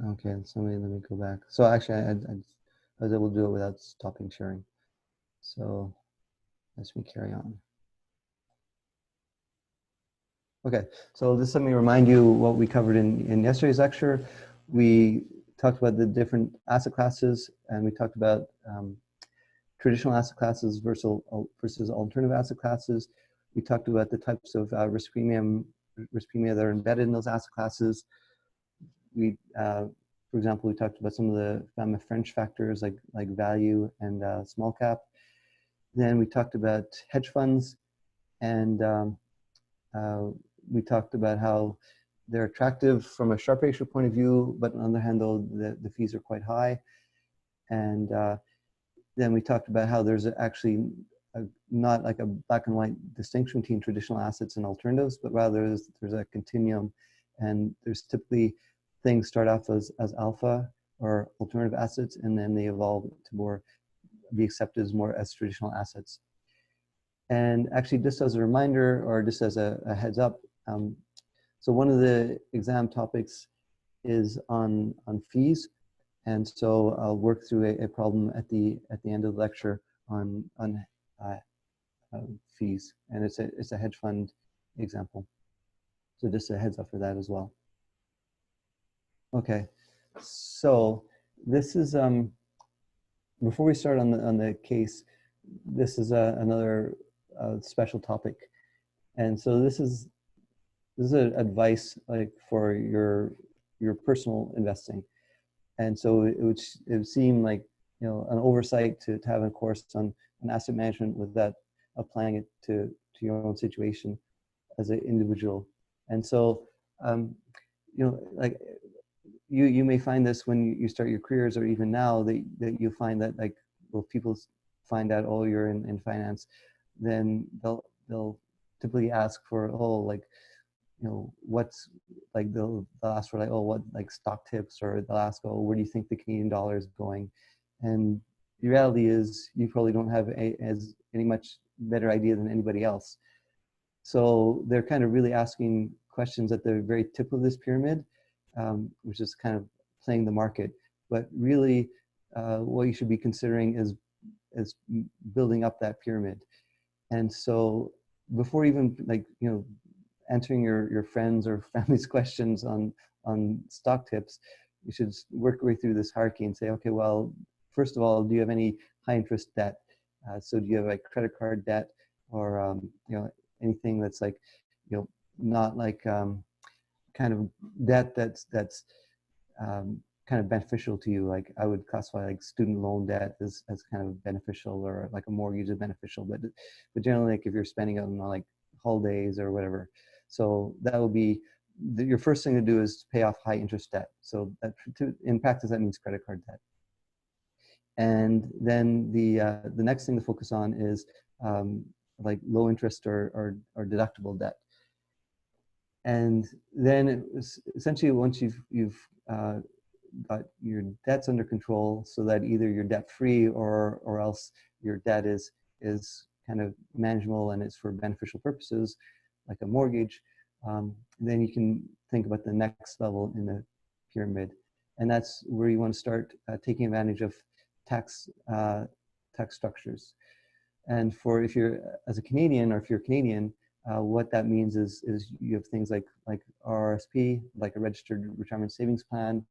Okay, so let me go back. So actually, I was able to do it without stopping sharing. So let me carry on. Okay, so just let me remind you what we covered in yesterday's lecture. We talked about the different asset classes, and we talked about traditional asset classes versus alternative asset classes. We talked about the types of risk premium that are embedded in those asset classes. We, for example, we talked about some of the famous French factors like value and small cap. Then we talked about hedge funds, and we talked about how they're attractive from a Sharpe ratio point of view, but on the other hand, though, the fees are quite high. And then we talked about how there's actually not like a black and white distinction between traditional assets and alternatives, but rather there's a continuum, and there's typically things start off as alpha or alternative assets, and then they evolve to more be accepted as more as traditional assets. And actually, just as a reminder, or just as a heads up, so one of the exam topics is on fees, and so I'll work through a problem at the end of the lecture on fees, and it's a hedge fund example. So just a heads up for that as well. Okay, so this is before we start on the case, this is another special topic, and so this is advice like for your personal investing, and so it would seem like, you know, an oversight to have a course on asset management without applying it to your own situation as an individual. And so you know, like you may find this when you start your careers, or even now that you find that, like, well, people find out, oh, you're in finance, then they'll typically ask for, oh, like, you know, what's, like, they'll ask for, like, oh, what, like, stock tips, or they'll ask, oh, where do you think the Canadian dollar is going? And the reality is you probably don't have any much better idea than anybody else. So they're kind of really asking questions at the very tip of this pyramid, which is kind of playing the market. But really, what you should be considering is building up that pyramid. And so before even, like, you know, answering your friends or family's questions on stock tips, you should work your way through this hierarchy and say, okay, well, first of all, do you have any high interest debt? So do you have like credit card debt, or you know, anything that's like, you know, not like kind of debt that's kind of beneficial to you? Like, I would classify like student loan debt as kind of beneficial, or like a mortgage is beneficial, but generally, like, if you're spending it on like holidays or whatever, so that would be your first thing to do, is to pay off high interest debt. So that, in practice, that means credit card debt. And then the next thing to focus on is like low interest or deductible debt. And then essentially, once you've got your debts under control, so that either you're debt free or else your debt is kind of manageable and it's for beneficial purposes, like a mortgage, then you can think about the next level in the pyramid, and that's where you want to start taking advantage of tax structures. And for, if you're as a Canadian, or if you're Canadian, what that means is you have things like RRSP, like a registered retirement savings plan.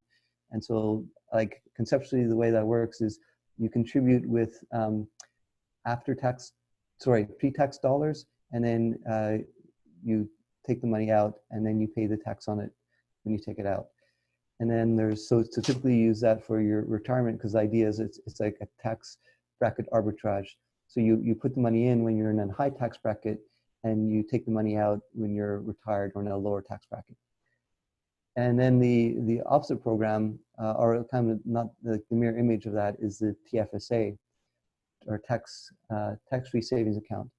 And so, like, conceptually, the way that works is you contribute with pre-tax dollars, and then you take the money out, and then you pay the tax on it when you take it out. And then there's, so to typically use that for your retirement, because the idea is it's like a tax bracket arbitrage. So you put the money in when you're in a high tax bracket, and you take the money out when you're retired or in a lower tax bracket. And then the opposite program, or kind of not the mirror image of that, is the TFSA, or tax-free savings account.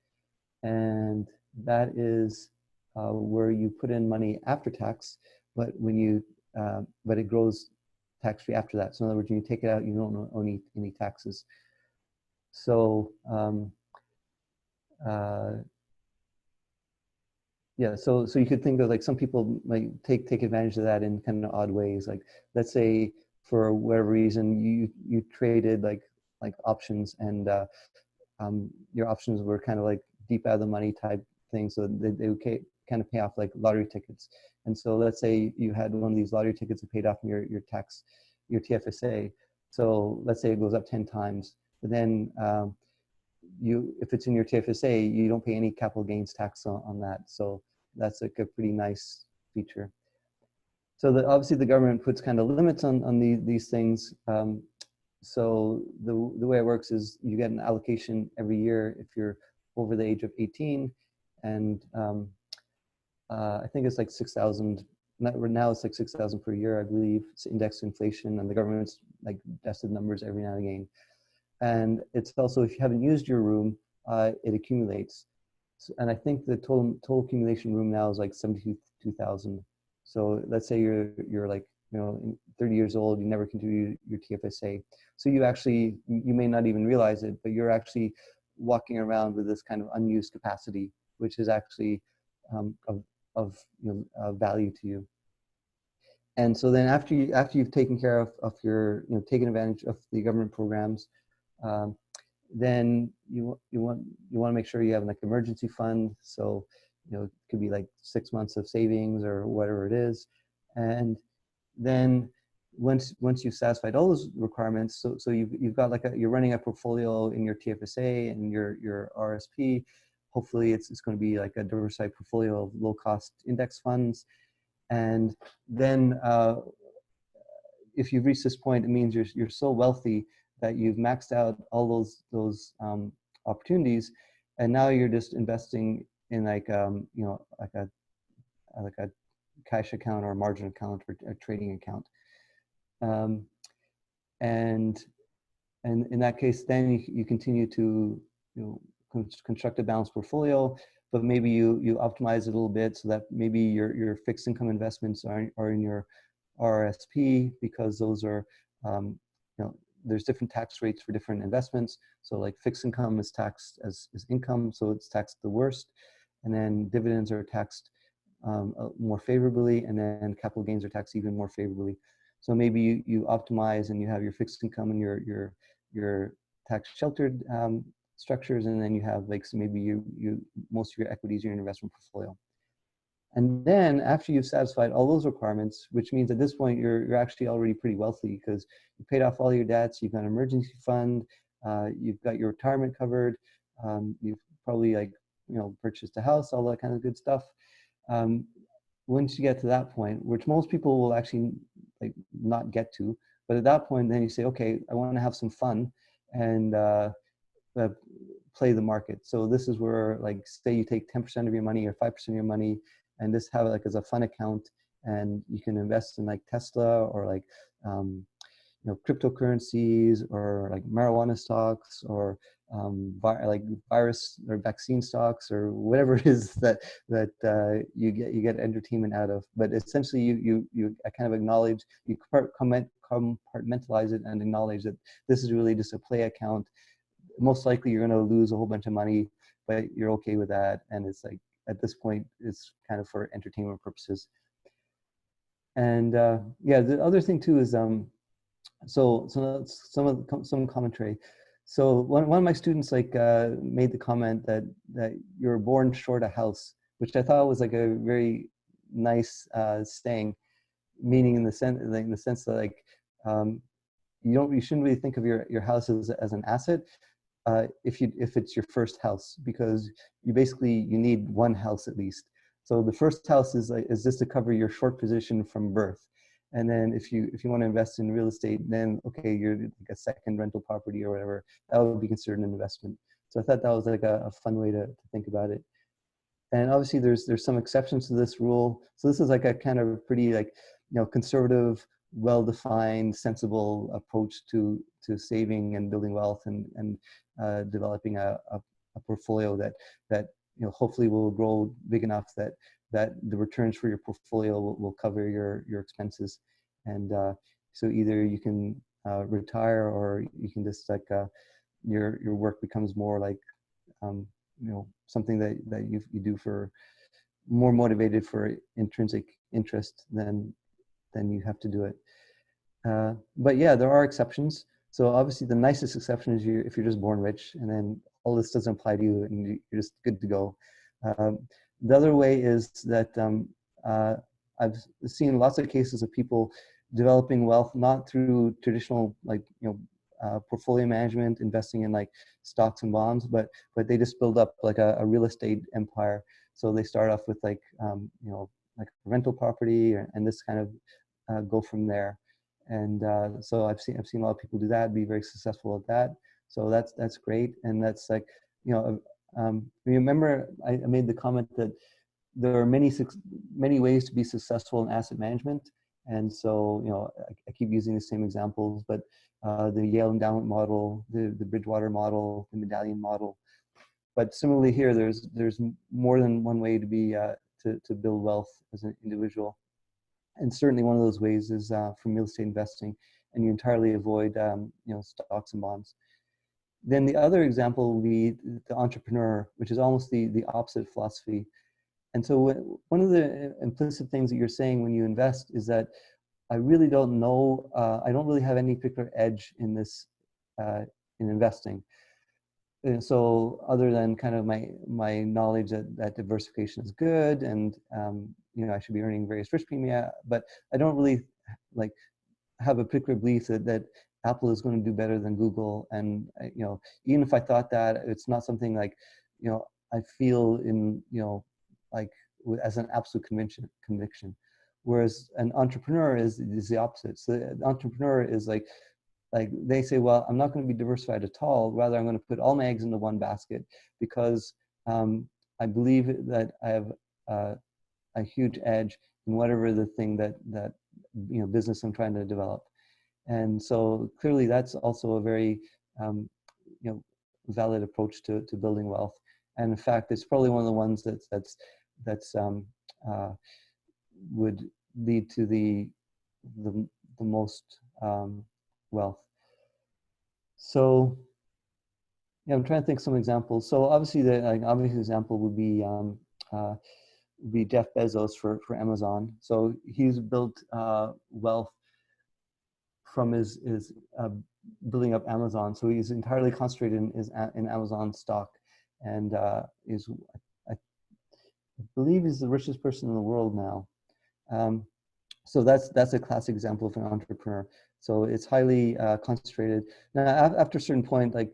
And that is where you put in money after tax, but but it grows tax-free after that. So in other words, when you take it out, you don't owe any taxes. So Yeah, so you could think of like some people might take advantage of that in kind of odd ways. Like let's say for whatever reason you traded like options, and your options were kind of like deep out of the money type thing, so they would kind of pay off like lottery tickets. And so let's say you had one of these lottery tickets that paid off your TFSA. So let's say it goes up 10 times, but then if it's in your TFSA, you don't pay any capital gains tax on that. So that's like a pretty nice feature. So obviously the government puts kind of limits on these things. So the way it works is you get an allocation every year if you're over the age of 18, and I think it's like 6,000. Now it's like 6,000 per year, I believe. It's indexed inflation, and the government's like tested numbers every now and again. And it's also, if you haven't used your room, it accumulates. So, and I think the total accumulation room now is like 72,000. So let's say you're like 30 years old, you never continue your TFSA. So you may not even realize it, but you're actually walking around with this kind of unused capacity, which is actually of value to you. And so then after you've taken care of your taken advantage of the government programs, um, then you want to make sure you have like emergency fund. So it could be like 6 months of savings or whatever it is. And then once you've satisfied all those requirements, so you've got like you're running a portfolio in your TFSA and your RSP. Hopefully it's going to be like a diversified portfolio of low cost index funds. And then if you've reached this point, it means you're so wealthy that you've maxed out all those opportunities, and now you're just investing in like like a cash account or a margin account or a trading account, and in that case, then you continue to construct a balanced portfolio, but maybe you optimize it a little bit so that maybe your fixed income investments are in your RSP, because those are there's different tax rates for different investments. So like fixed income is taxed as income, so it's taxed the worst, and then dividends are taxed more favorably, and then capital gains are taxed even more favorably. So maybe you optimize and you have your fixed income and your tax sheltered structures, and then you have like, so maybe you most of your equities are in your investment portfolio. And then after you've satisfied all those requirements, which means at this point you're actually already pretty wealthy because you paid off all your debts, you've got an emergency fund, you've got your retirement covered, you've probably like purchased a house, all that kind of good stuff. Once you get to that point, which most people will actually like not get to, but at that point then you say, okay, I want to have some fun and play the market. So this is where, like, say you take 10% of your money or 5% of your money and just have it like as a fun account, and you can invest in like Tesla or like cryptocurrencies or like marijuana stocks or like virus or vaccine stocks or whatever it is that you get entertainment out of. But essentially you kind of acknowledge, you compartmentalize it and acknowledge that this is really just a play account. Most likely you're going to lose a whole bunch of money, but you're okay with that. And it's like, at this point, it's kind of for entertainment purposes. And yeah, the other thing too is so some commentary. So one of my students like made the comment that you're born short a house, which I thought was like a very nice saying, meaning in the sense that like you shouldn't really think of your house as an asset if it's your first house, because you need one house at least. So the first house is just to cover your short position from birth. And then if you want to invest in real estate, then okay, you're like a second rental property or whatever, that would be considered an investment. So I thought that was like a fun way to think about it. And obviously there's some exceptions to this rule. So this is like a kind of pretty like conservative, well-defined, sensible approach to saving and building wealth and developing a portfolio that hopefully will grow big enough that the returns for your portfolio will cover your expenses. And so either you can retire, or you can just like your work becomes more like something that you do for more motivated for intrinsic interest, then you have to do it. But yeah, there are exceptions. So obviously the nicest exception is if you're just born rich, and then all this doesn't apply to you and you're just good to go. The other way is that I've seen lots of cases of people developing wealth not through traditional, like, portfolio management, investing in like stocks and bonds, but they just build up like a real estate empire. So they start off with like like a rental property, and this kind of go from there. And so I've seen a lot of people do that, be very successful at that. So that's great, and that's like, remember I made the comment that there are many ways to be successful in asset management. And so, I keep using the same examples, but the Yale endowment model, the Bridgewater model, the medallion model. But similarly here, there's more than one way to be to build wealth as an individual. And certainly one of those ways is from real estate investing, and you entirely avoid stocks and bonds. Then the other example would be the entrepreneur, which is almost the opposite philosophy. And so one of the implicit things that you're saying when you invest is that I really don't know, I don't really have any particular edge in this, in investing. And so other than kind of my knowledge that diversification is good, and I should be earning various risk premia, but I don't really like have a particular belief that Apple is going to do better than Google. And even if I thought that, it's not something like I feel in like as an absolute conviction. Whereas an entrepreneur is the opposite. So the entrepreneur is like they say, well, I'm not going to be diversified at all. Rather, I'm going to put all my eggs into one basket, because I believe that I have a huge edge in whatever the thing that business I'm trying to develop. And so clearly that's also a very valid approach to building wealth. And in fact, it's probably one of the ones that's would lead to the most wealth. So yeah, I'm trying to think of some examples. So obviously the obvious example would be Jeff Bezos for Amazon. So he's built wealth from his building up Amazon. So he's entirely concentrated in Amazon stock, and I believe he's the richest person in the world now. So that's a classic example of an entrepreneur. So it's highly concentrated. Now, after a certain point, like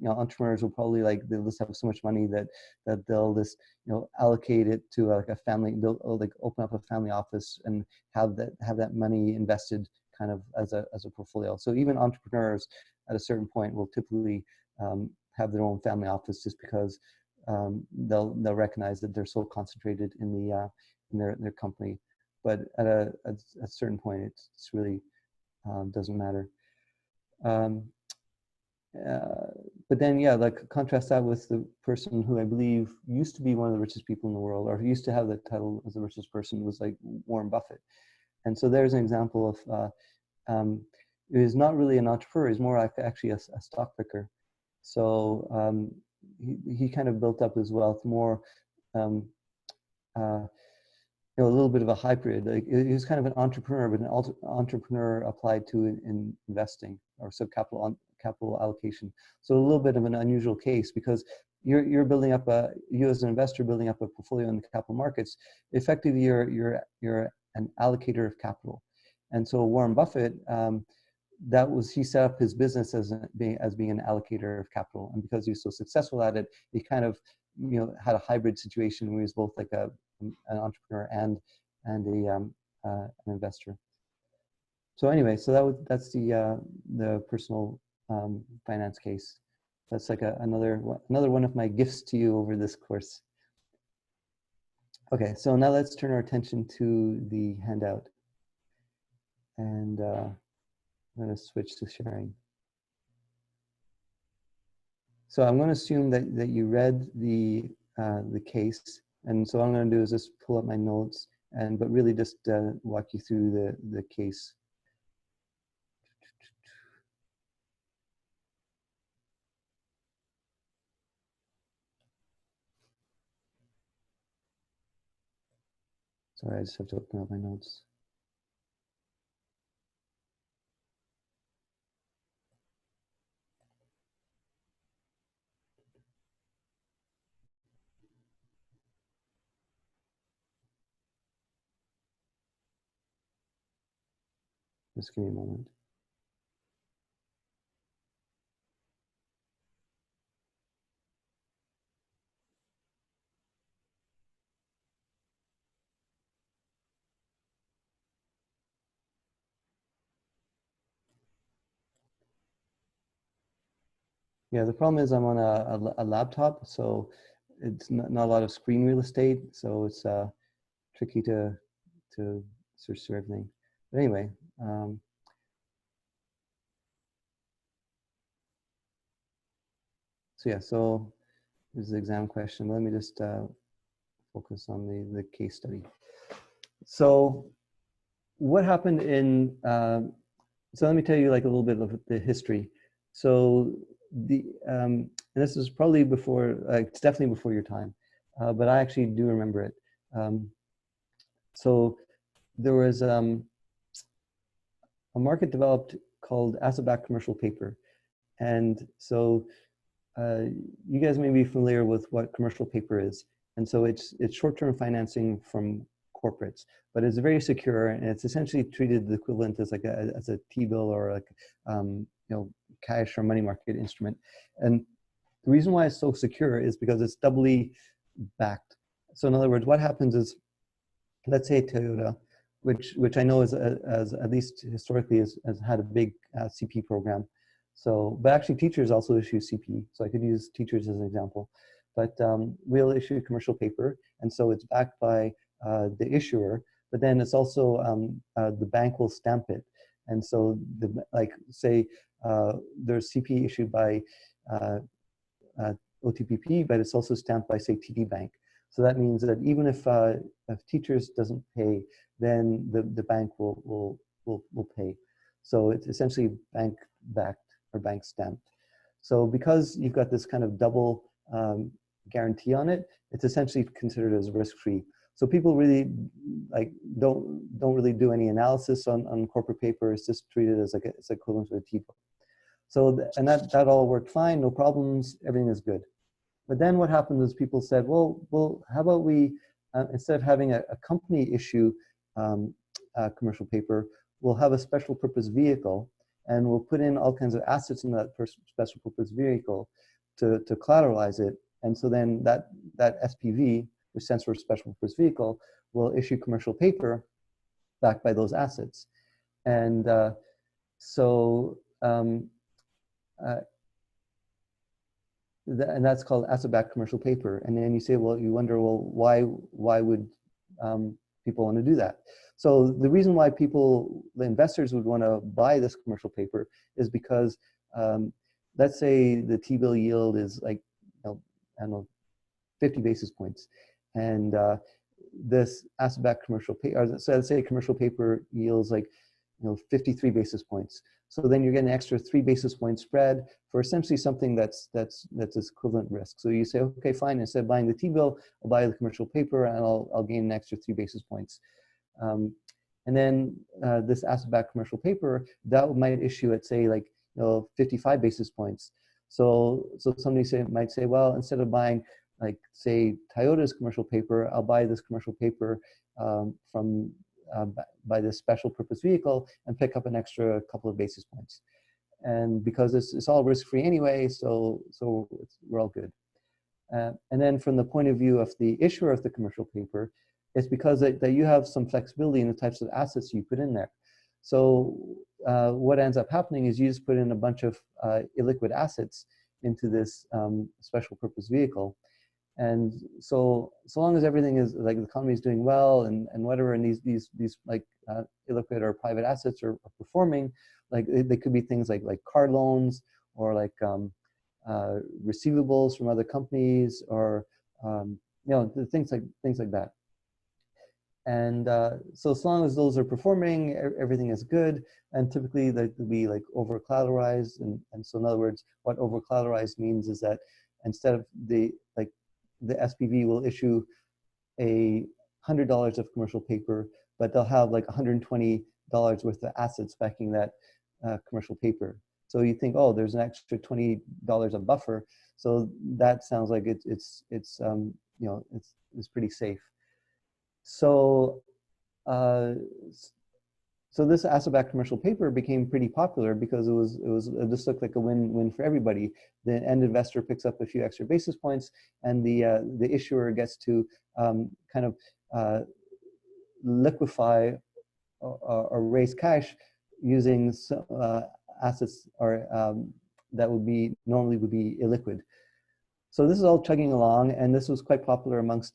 entrepreneurs will probably they'll just have so much money that they'll just allocate it to like a family. They'll like open up a family office and have that money invested kind of as a portfolio. So even entrepreneurs at a certain point will typically have their own family office, just because they'll recognize that they're so concentrated in their company. But at a certain point, it's really doesn't matter. But then, yeah, like contrast that with the person who I believe used to be one of the richest people in the world, or who used to have the title as the richest person, was like Warren Buffett. And so there's an example of he's not really an entrepreneur; he's more like actually a stock picker. So he kind of built up his wealth more. A little bit of a hybrid. Like, he was kind of an entrepreneur, but an entrepreneur applied to in investing, or capital allocation. So a little bit of an unusual case, because you're building up you as an investor building up a portfolio in the capital markets. Effectively, you're an allocator of capital. And so Warren Buffett, he set up his business as being an allocator of capital, and because he was so successful at it, he kind of had a hybrid situation where he was both like an entrepreneur and an investor. So anyway, so that's the personal finance case. That's like another one of my gifts to you over this course. Okay, so now let's turn our attention to the handout, and I'm going to switch to sharing. So I'm going to assume that you read the case, and so what I'm going to do is just pull up my notes, but really just walk you through the case. Sorry, I just have to open up my notes. Just give me a moment. Yeah, the problem is I'm on a laptop, so it's not a lot of screen real estate, so it's tricky to search through everything. But anyway, so yeah, so here's the exam question. Let me just focus on the case study. So what happened in, so let me tell you like a little bit of the history. So and this is probably before, it's definitely before your time, but I actually do remember it. So there was a market developed called asset-backed commercial paper. And so you guys may be familiar with what commercial paper is. And so it's short-term financing from corporates, but it's very secure, and it's essentially treated the equivalent as like as a T-bill or like cash or money market instrument. And the reason why it's so secure is because it's doubly backed. So in other words, what happens is, let's say Toyota, which I know is as at least historically has had a big CP program. So, but actually teachers also issue CP. So I could use teachers as an example. But we'll issue commercial paper, and so it's backed by the issuer. But then it's also the bank will stamp it, and so like say there's CP issued by OTPP, but it's also stamped by say TD Bank. So that means that even if teachers doesn't pay, then the bank will pay. So it's essentially bank backed or bank stamped. So because you've got this kind of double guarantee on it, it's essentially considered as risk-free. So people really like don't really do any analysis on corporate paper. It's just treated as like it's equivalent to a T-bill. So and that all worked fine, no problems, everything is good. But then what happened is people said, well, how about we, instead of having a company issue commercial paper, we'll have a special purpose vehicle, and we'll put in all kinds of assets in that special purpose vehicle to collateralize it. And so then that SPV, which stands for special purpose vehicle, will issue commercial paper backed by those assets. And so and that's called asset-backed commercial paper. And then you say, well, you wonder, well, why would people want to do that? So the reason why the investors would want to buy this commercial paper is because, let's say the T-bill yield is like, I don't know, 50 basis points. And this asset-backed commercial paper, so let's say commercial paper yields like, 53 basis points. So then you're getting an extra 3 basis point spread for essentially something that's equivalent risk. So you say, okay, fine. Instead of buying the T-bill, I'll buy the commercial paper, and I'll gain an extra 3 basis points. And then this asset-backed commercial paper that might issue at say like 55 basis points. So somebody might say, well, instead of buying like say Toyota's commercial paper, I'll buy this commercial paper from by this special purpose vehicle and pick up an extra couple of basis points. And because it's all risk-free anyway, so we're all good. And then from the point of view of the issuer of the commercial paper, it's because that you have some flexibility in the types of assets you put in there. So what ends up happening is you just put in a bunch of illiquid assets into this special purpose vehicle. And so long as everything is like the economy is doing well and whatever, and these like illiquid or private assets are performing, like they could be things like car loans or like receivables from other companies or things like that. And so as long as those are performing, everything is good. And typically they could be like over collateralized. And so in other words, what over collateralized means is that instead of the SPV will issue a $100 of commercial paper, but they'll have like $120 worth of assets backing that commercial paper. So you think, oh, there's an extra $20 of buffer. So that sounds like it's pretty safe. So so this asset-backed commercial paper became pretty popular because it just looked like a win-win for everybody. The end investor picks up a few extra basis points, and the issuer gets to kind of liquefy or raise cash using assets or that normally would be illiquid. So this is all chugging along, and this was quite popular amongst,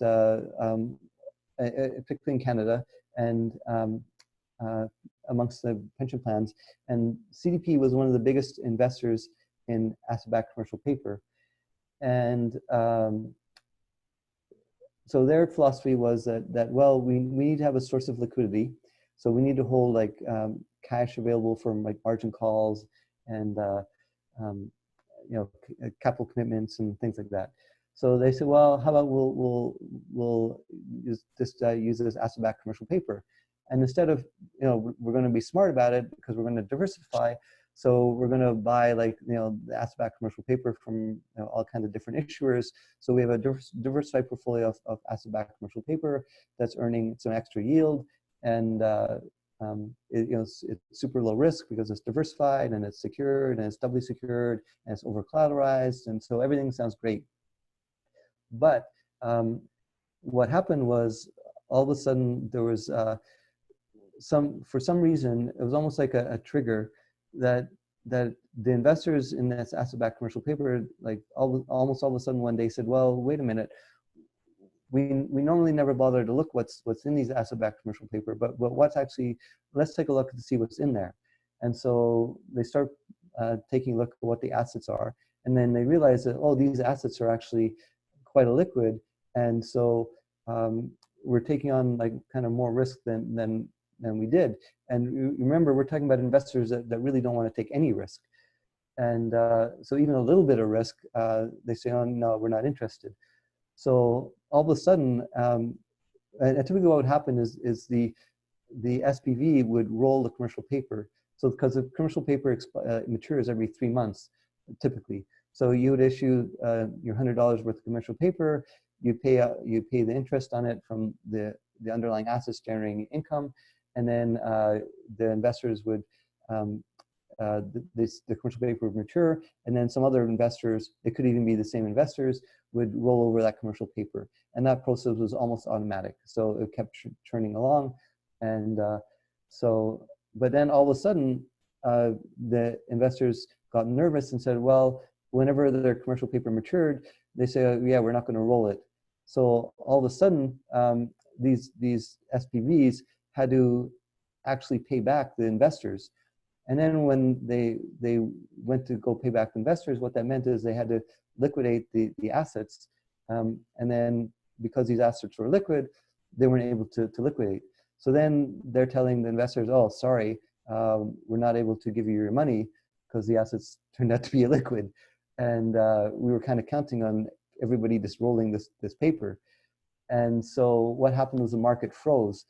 particularly in Canada, and amongst the pension plans. And CDP was one of the biggest investors in asset-backed commercial paper. And so their philosophy was that well, we need to have a source of liquidity. So we need to hold like cash available for like margin calls and capital commitments and things like that. So they said, well, how about we'll use this asset-backed commercial paper, and instead of we're going to be smart about it because we're going to diversify. So we're going to buy like the asset-backed commercial paper from all kinds of different issuers. So we have a diversified portfolio of asset-backed commercial paper that's earning some extra yield, and it's super low risk because it's diversified and it's secured and it's doubly secured and it's over collateralized, and so everything sounds great. But what happened was all of a sudden there was for some reason it was almost like a trigger that the investors in this asset-backed commercial paper like almost all of a sudden one day said, well, wait a minute. We normally never bother to look what's in these asset-backed commercial paper, but what's actually, let's take a look to see what's in there. And so they start taking a look at what the assets are, and then they realize that, oh, these assets are actually quite illiquid, and so we're taking on like kind of more risk than we did. And remember, we're talking about investors that really don't want to take any risk, and so even a little bit of risk, they say, oh no, we're not interested. So all of a sudden, and typically what would happen is the SPV would roll the commercial paper. So because the commercial paper matures every 3 months, typically. So you would issue your $100 worth of commercial paper. You pay the interest on it from the underlying assets generating income, and then the investors would the commercial paper would mature, and then some other investors, it could even be the same investors, would roll over that commercial paper, and that process was almost automatic. So it kept churning along, and but then all of a sudden, the investors got nervous and said, well, whenever their commercial paper matured, they say, oh, yeah, we're not going to roll it. So all of a sudden, these SPVs had to actually pay back the investors. And then when they went to go pay back the investors, what that meant is they had to liquidate the assets. And then because these assets were liquid, they weren't able to liquidate. So then they're telling the investors, oh, sorry, we're not able to give you your money because the assets turned out to be illiquid. And we were kind of counting on everybody just rolling this paper. And so what happened was the market froze,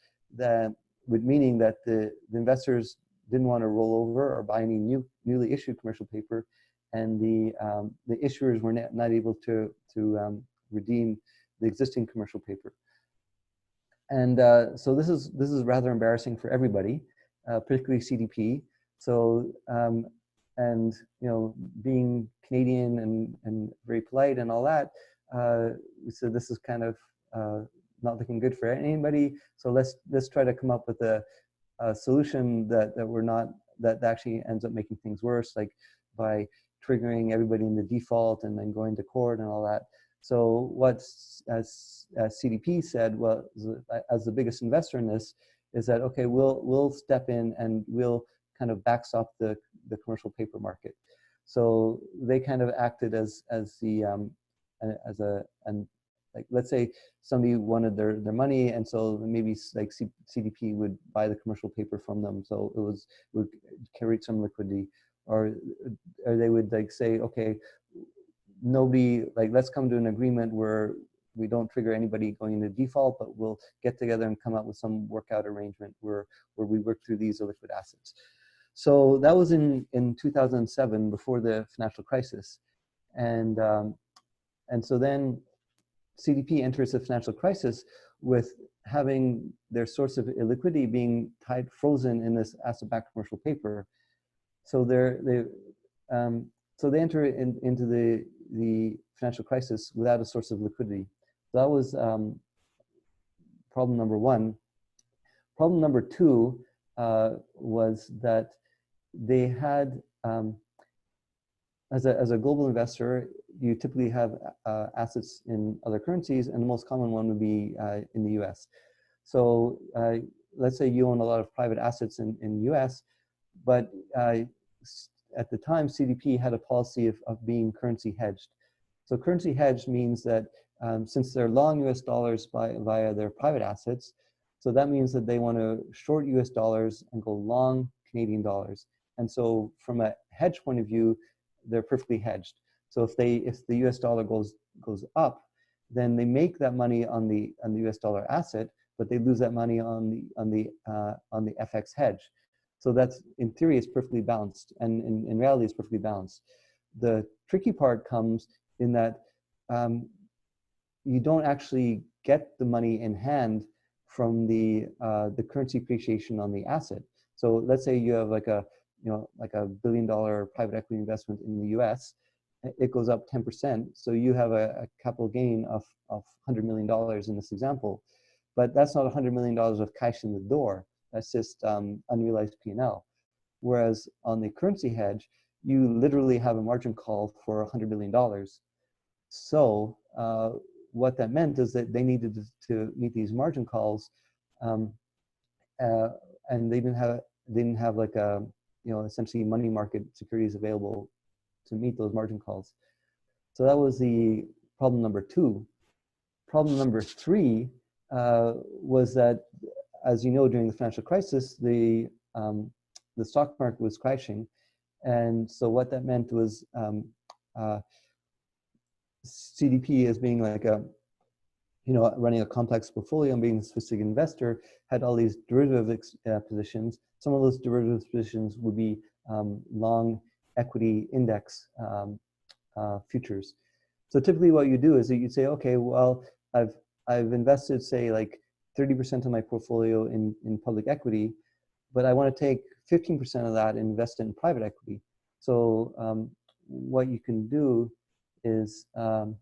meaning that the investors didn't want to roll over or buy any newly issued commercial paper, and the issuers were not able to redeem the existing commercial paper. And so this is rather embarrassing for everybody, particularly CDP. So and being Canadian and very polite and all that, we said this is kind of not looking good for anybody. So let's try to come up with a solution that actually ends up making things worse, like by triggering everybody in the default and then going to court and all that. So what as CDP said, well, as the biggest investor in this, is that okay, we'll step in and we'll kind of backstop the commercial paper market. So they kind of acted as like, let's say somebody wanted their money, and so maybe like CDP would buy the commercial paper from them, so it would carry some liquidity, or they would like say, okay, nobody, like, let's come to an agreement where we don't trigger anybody going into default, but we'll get together and come up with some workout arrangement where we work through these illiquid assets. So that was in 2007, before the financial crisis. And so then CDP enters the financial crisis with having their source of illiquidity being frozen in this asset-backed commercial paper. So they enter into the financial crisis without a source of liquidity. So that was problem number one. Problem number two was that they had, as a global investor, you typically have assets in other currencies, and the most common one would be in the US. So let's say you own a lot of private assets in US, but at the time, CDP had a policy of being currency hedged. So currency hedged means that since they're long US dollars via their private assets, so that means that they want to short US dollars and go long Canadian dollars. And so from a hedge point of view, they're perfectly hedged. So if the US dollar goes up, then they make that money on the US dollar asset, but they lose that money on the FX hedge. So that's, in theory, it's perfectly balanced, and in reality, it's perfectly balanced. The tricky part comes in that you don't actually get the money in hand from the currency appreciation on the asset. So let's say you have like a $1 billion private equity investment in the US, it goes up 10%. So you have a capital gain of $100 million in this example, but that's not $100 million of cash in the door. That's just unrealized P&L. Whereas on the currency hedge, you literally have a margin call for $100 million. So what that meant is that they needed to meet these margin calls, and they didn't have like a essentially money market securities available to meet those margin calls. So that was the problem number two. Problem number three was that, as you know, during the financial crisis, the stock market was crashing, and so what that meant was CDP, as being like running a complex portfolio and being a sophisticated investor, had all these derivative positions. Some of those derivative positions would be long equity index futures. So typically what you do is that you'd say, okay, well, I've invested, say, like 30% of my portfolio in public equity, but I want to take 15% of that and invest in private equity. So what you can do is, you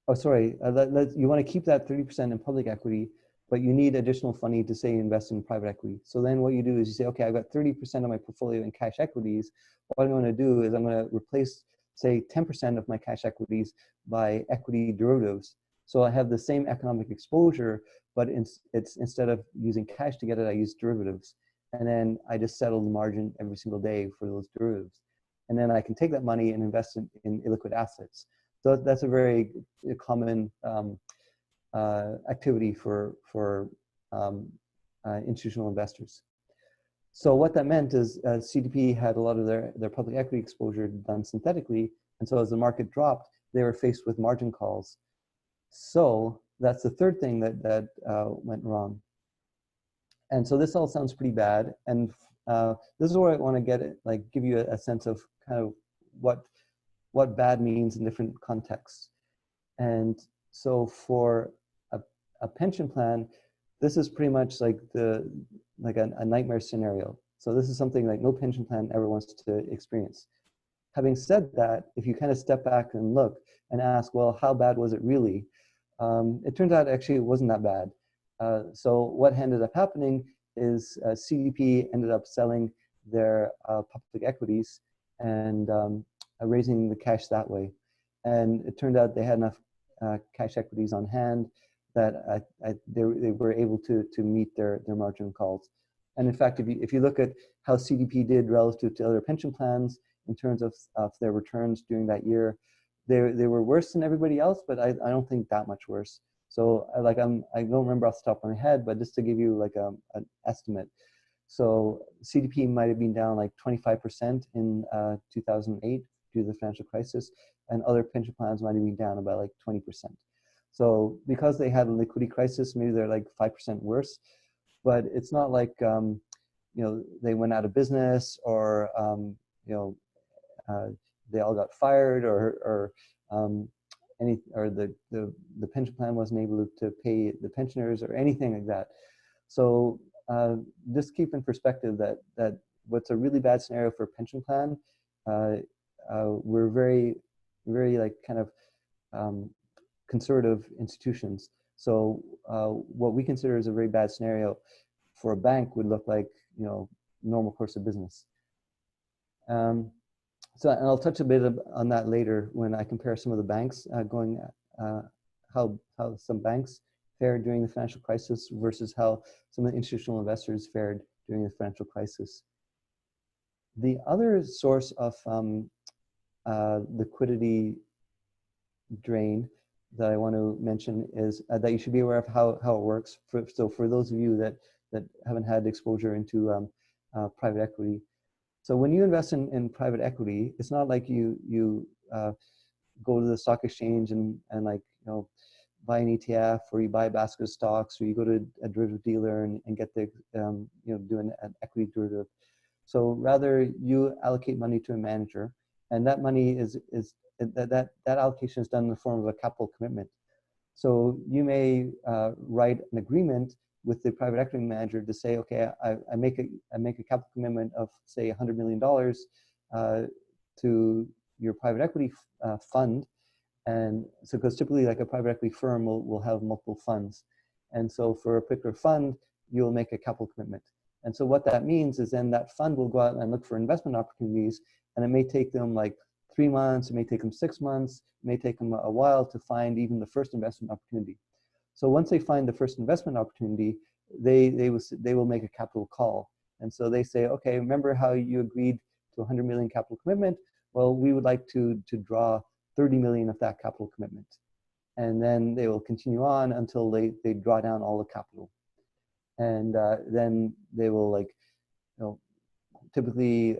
want to keep that 30% in public equity, but you need additional funding to, say, invest in private equity. So then what you do is you say, okay, I've got 30% of my portfolio in cash equities. What I'm going to do is I'm going to replace, say, 10% of my cash equities by equity derivatives. So I have the same economic exposure, but it's instead of using cash to get it, I use derivatives. And then I just settle the margin every single day for those derivatives. And then I can take that money and invest in illiquid assets. So that's a very common activity for institutional investors. So what that meant is CDP had a lot of their public equity exposure done synthetically. And so as the market dropped, they were faced with margin calls. So that's the third thing that went wrong. And so this all sounds pretty bad. And this is where I want to give you a sense of kind of what bad means in different contexts. And so for a pension plan, this is pretty much like a nightmare scenario. So this is something like no pension plan ever wants to experience. Having said that, if you kind of step back and look and ask, well, how bad was it really? It turns out actually it wasn't that bad. So what ended up happening is CDP ended up selling their public equities and raising the cash that way. And it turned out they had enough cash equities on hand that they were able to meet their margin calls. And in fact, if you look at how CDP did relative to other pension plans in terms of their returns during that year, they were worse than everybody else, but I don't think that much worse. So I don't remember off the top of my head, but just to give you like an estimate. So CDP might have been down like 25% in 2008 due to the financial crisis. and other pension plans might be down about like 20%. So because they had a liquidity crisis, maybe they're like 5% worse, but it's not like they went out of business, or they all got fired, or the pension plan wasn't able to pay the pensioners or anything like that. So just keep in perspective that what's a really bad scenario for a pension plan, we're very, very like kind of conservative institutions. So what we consider as a very bad scenario for a bank would look like, normal course of business. And I'll touch a bit on that later when I compare some of the banks how some banks fared during the financial crisis versus how some of the institutional investors fared during the financial crisis. The other source of liquidity drain that I want to mention is that you should be aware of how it works. So for those of you that haven't had exposure into private equity, so when you invest in private equity, it's not like you go to the stock exchange and like buy an ETF, or you buy a basket of stocks, or you go to a derivative dealer and get the do an equity derivative. So rather, you allocate money to a manager, and that money that allocation is done in the form of a capital commitment. So you may write an agreement with the private equity manager to say, okay, I make a capital commitment of say $100 million to your private equity fund. And so, because typically like a private equity firm will have multiple funds. And so for a particular fund, you'll make a capital commitment. And so what that means is then that fund will go out and look for investment opportunities, and it may take them like 3 months, it may take them 6 months, it may take them a while to find even the first investment opportunity. So once they find the first investment opportunity, they will make a capital call. And so they say, okay, remember how you agreed to 100 million capital commitment? Well, we would like to draw 30 million of that capital commitment. And then they will continue on until they draw down all the capital. And then they will typically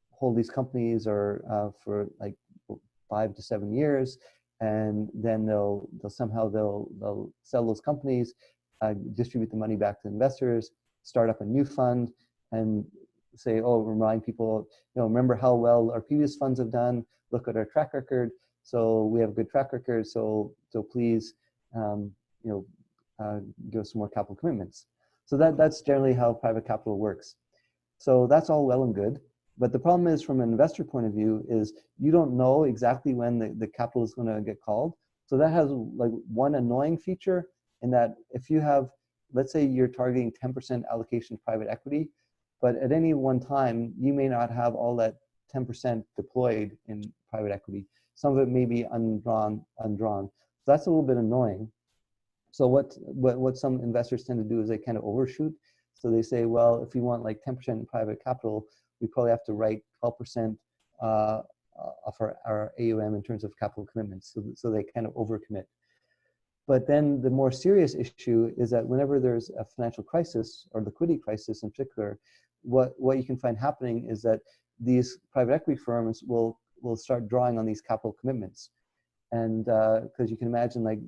hold these companies or for like 5 to 7 years, and then they'll sell those companies, distribute the money back to investors, start up a new fund, and say, oh, remind people, remember how well our previous funds have done. Look at our track record. So we have a good track record. So please, give us some more capital commitments. So that's generally how private capital works. So that's all well and good. But the problem is, from an investor point of view, is you don't know exactly when the capital is going to get called. So that has like one annoying feature, in that if you have, let's say you're targeting 10% allocation to private equity, but at any one time, you may not have all that 10% deployed in private equity. Some of it may be undrawn. So that's a little bit annoying. So what some investors tend to do is they kind of overshoot. So they say, well, if we want like 10% private capital, we probably have to write 12% of our AUM in terms of capital commitments. So they kind of overcommit. But then the more serious issue is that whenever there's a financial crisis, or liquidity crisis in particular, what you can find happening is that these private equity firms will start drawing on these capital commitments. And because you can imagine, like,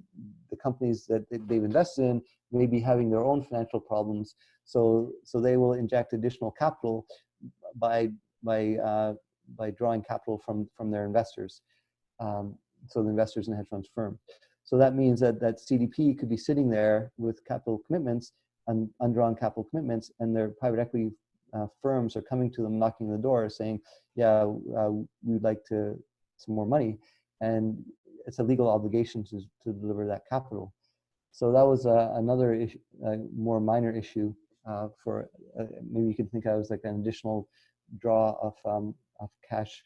the companies that they've invested in may be having their own financial problems, so they will inject additional capital by drawing capital from their investors, so the investors in the hedge funds firm. So that means that CDP could be sitting there with capital commitments and undrawn capital commitments, and their private equity firms are coming to them, knocking on the door, saying, yeah, we'd like some more money. And it's a legal obligation to deliver that capital. So that was another issue, more minor issue for maybe you can think of as like an additional draw of cash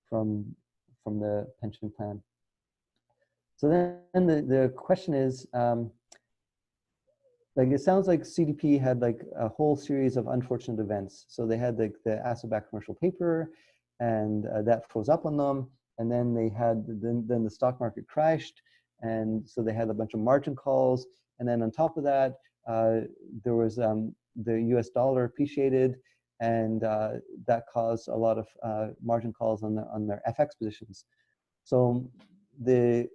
from the pension plan. So then the question is, like, it sounds like CDP had like a whole series of unfortunate events. So they had like the asset-backed commercial paper, and that froze up on them. And then they had, then the stock market crashed. And so they had a bunch of margin calls. And then on top of that, there was the US dollar appreciated, and that caused a lot of margin calls on their FX positions. So the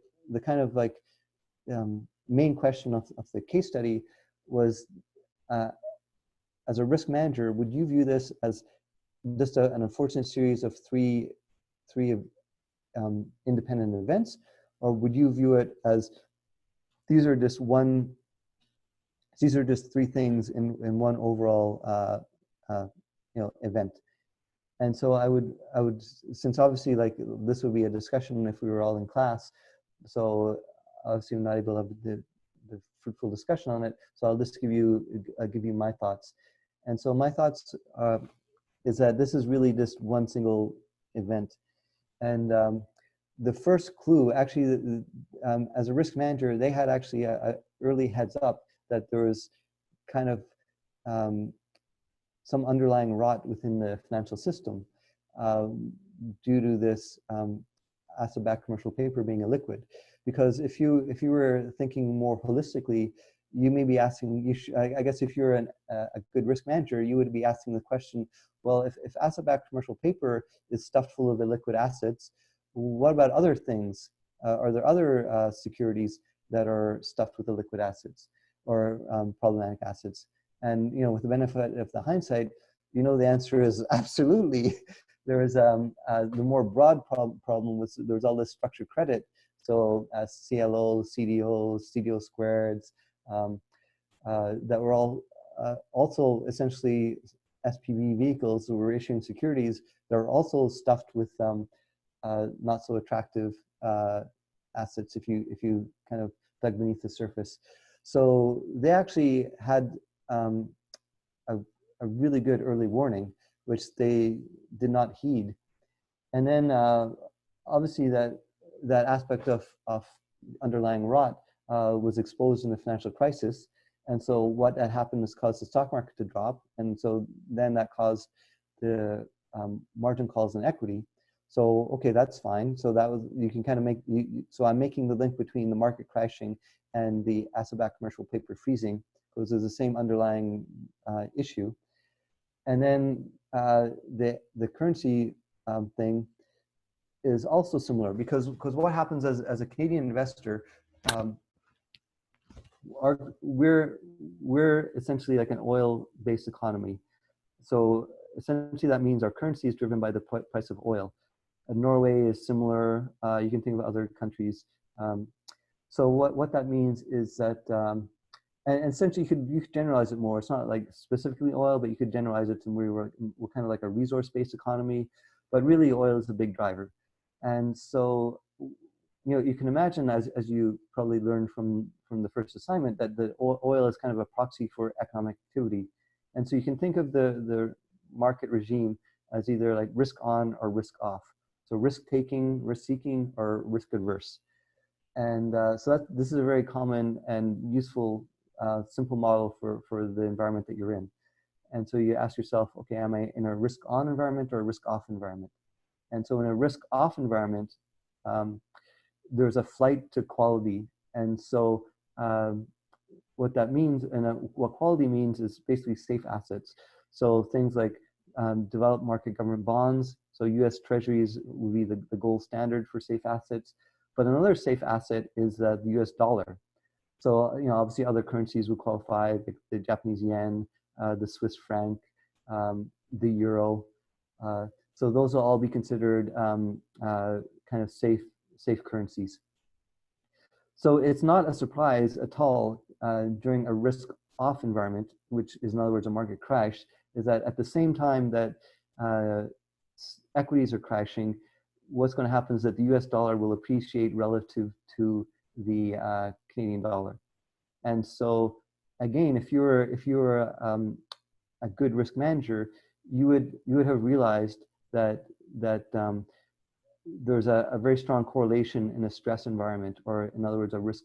kind of like main question of the case study was, as a risk manager, would you view this as just an unfortunate series of three independent events, or would you view it as these are just three things in one overall event? And so I would, since obviously like this would be a discussion if we were all in class, so obviously I'm not able to have the fruitful discussion on it. So I'll just give you my thoughts. And so my thoughts is that this is really just one single event. And the first clue, actually, as a risk manager, they had actually a early heads up that there was kind of some underlying rot within the financial system due to this asset-backed commercial paper being illiquid. Because if you were thinking more holistically, you may be asking, I guess if you're a good risk manager, you would be asking the question, well, if asset-backed commercial paper is stuffed full of illiquid assets, what about other things? Are there other securities that are stuffed with illiquid assets or problematic assets? And with the benefit of the hindsight, the answer is absolutely. There is the more broad problem was there was all this structured credit. So CLO, CDO, CDO squareds, that were all also essentially SPV vehicles that were issuing securities that are also stuffed with not so attractive assets if you kind of dug beneath the surface. So they actually had a really good early warning, which they did not heed. And then obviously that aspect of underlying rot was exposed in the financial crisis. And so what had happened is caused the stock market to drop. And so then that caused the margin calls in equity. So, okay, that's fine. So that was, you can kind of make, so I'm making the link between the market crashing and the asset-backed commercial paper freezing, because there's the same underlying issue. And then the currency thing is also similar, because what happens as a Canadian investor, we're essentially like an oil-based economy. So essentially that means our currency is driven by the price of oil. Norway is similar. You can think of other countries. So what that means is that, and essentially you could generalize it more. It's not like specifically oil, but you could generalize it to where we're kind of like a resource-based economy, but really oil is a big driver. And so, you can imagine, as you probably learned from the first assignment, that the oil is kind of a proxy for economic activity. And so you can think of the market regime as either like risk on or risk off. So risk taking, risk seeking, or risk adverse. And so this is a very common and useful simple model for the environment that you're in. And so you ask yourself, okay, am I in a risk on environment or a risk off environment? And so in a risk off environment, there's a flight to quality. And so what that means, and what quality means, is basically safe assets. So things like developed market government bonds. So US Treasuries will be the gold standard for safe assets. But another safe asset is the US dollar. So obviously other currencies would qualify, like the Japanese yen, the Swiss franc, the euro. So those will all be considered kind of safe currencies. So it's not a surprise at all during a risk-off environment, which is in other words a market crash, is that at the same time that equities are crashing, what's going to happen is that the US dollar will appreciate relative to the Canadian dollar. And so again, if you're a good risk manager, you would have realized that there's a very strong correlation in a stress environment, or in other words, a risk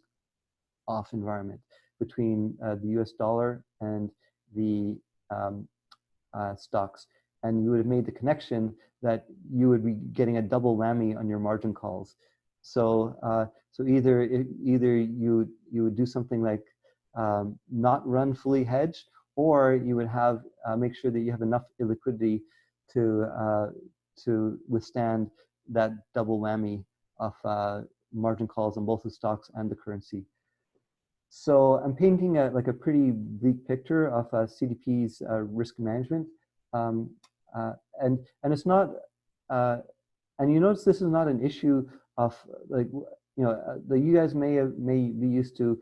off environment, between the US dollar and the stocks. And you would have made the connection that you would be getting a double whammy on your margin calls. So so either you would do something like not run fully hedged, or you would have make sure that you have enough illiquidity to withstand that double whammy margin calls on both the stocks and the currency. So I'm painting like a pretty bleak picture of CDP's risk management, um, and it's not. And you notice this is not an issue of like you guys may be used to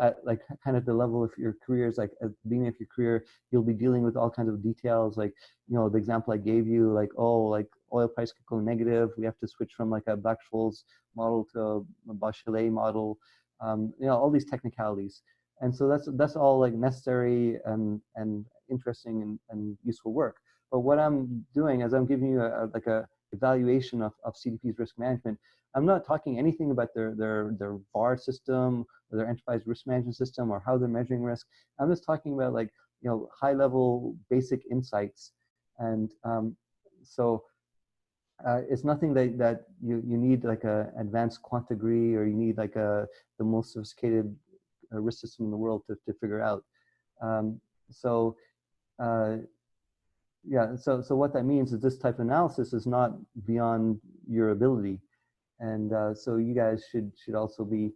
at like kind of the level of your careers, like at the beginning of your career, you'll be dealing with all kinds of details, like the example I gave you, like like oil price could go negative, we have to switch from like a Black-Scholes model to a Bachelet model, all these technicalities. And so that's all like necessary and interesting and useful work. But what I'm doing is I'm giving you like a evaluation of CDP's risk management. I'm not talking anything about their VAR system or their enterprise risk management system or how they're measuring risk. I'm just talking about like high level basic insights. And so it's nothing that you need like a advanced quant degree, or you need like the most sophisticated risk system in the world to figure out. So yeah, so what that means is this type of analysis is not beyond your ability, and so you guys should also be,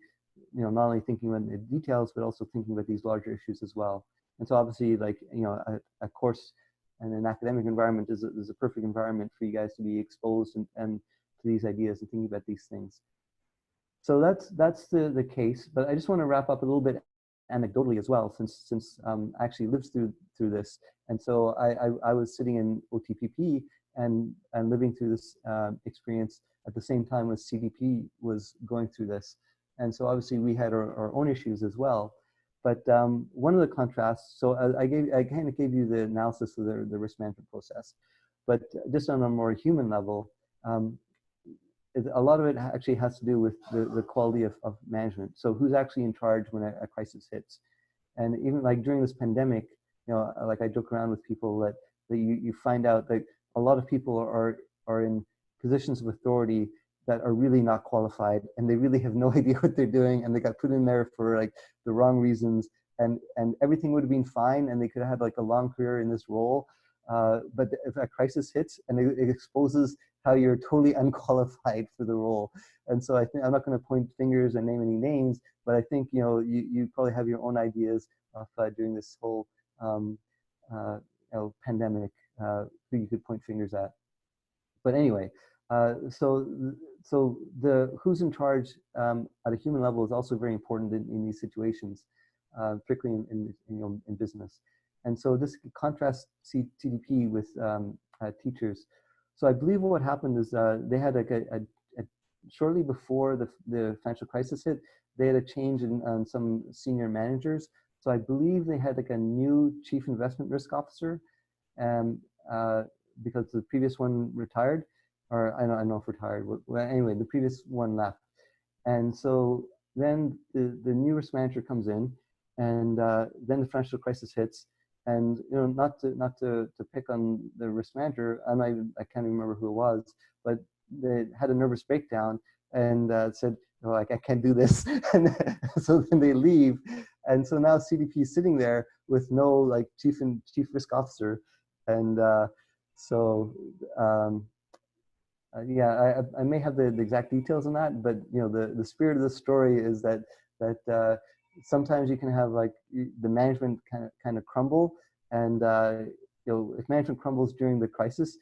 not only thinking about the details, but also thinking about these larger issues as well. And so obviously, like a course and an academic environment is a perfect environment for you guys to be exposed and to these ideas and thinking about these things. So that's the case. But I just want to wrap up a little bit anecdotally as well, since I actually lived through this. And so I was sitting in OTPP and living through this experience at the same time as CDP was going through this. And so obviously we had our own issues as well. But one of the contrasts, so I kind of gave you the analysis of the risk management process, but just on a more human level, a lot of it actually has to do with the quality of management. So who's actually in charge when a crisis hits? And even like during this pandemic, like I joke around with people that you find out that a lot of people are in positions of authority that are really not qualified, and they really have no idea what they're doing, and they got put in there for like the wrong reasons, and everything would have been fine, and they could have had like a long career in this role. But if a crisis hits and it exposes how you're totally unqualified for the role. And so I think I'm not going to point fingers and name any names, but I think you probably have your own ideas of during this whole pandemic who you could point fingers at. But anyway, so the who's in charge at a human level is also very important in these situations, particularly in business. And so this contrasts CDP with teachers. So I believe what happened is they had shortly before the financial crisis hit, they had a change in some senior managers. So I believe they had like a new chief investment risk officer, because the previous one retired, or I don't know if retired. Well, anyway, the previous one left, and so then the new risk manager comes in, and then the financial crisis hits. And not to pick on the risk manager, I can't remember who it was, but they had a nervous breakdown and said, like, I can't do this. And so then they leave. And so now CDP is sitting there with no like chief risk officer. And yeah, I may have the exact details on that, but the spirit of the story is that sometimes you can have like the management kind of crumble, and if management crumbles during the crisis,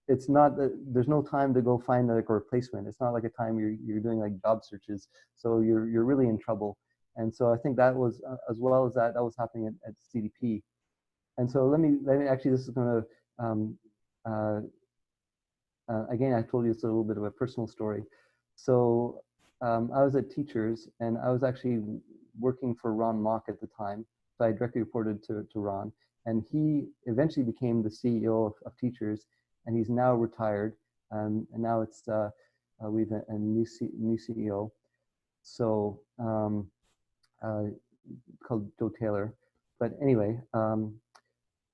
it's not that there's no time to go find like a replacement. It's not like a time you're doing like job searches, so you're really in trouble. And so I think that was as well as that was happening at CDP. And so let me actually, this is going to again, I told you it's a little bit of a personal story. So I was at Teachers, and I was actually working for Ron Mock at the time. So I directly reported to Ron, and he eventually became the CEO of Teachers, and he's now retired. And now it's we've a new CEO. So called Joe Taylor. But anyway,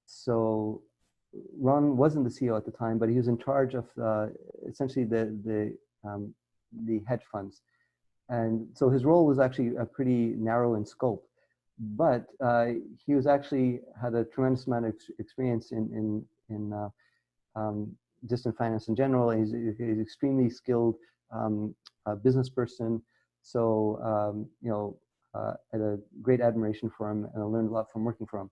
so Ron wasn't the CEO at the time, but he was in charge of essentially the hedge funds. And so his role was actually pretty narrow in scope, but he was actually had a tremendous amount of experience in just in finance in general. He's extremely skilled a business person. So, I had a great admiration for him, and I learned a lot from working for him.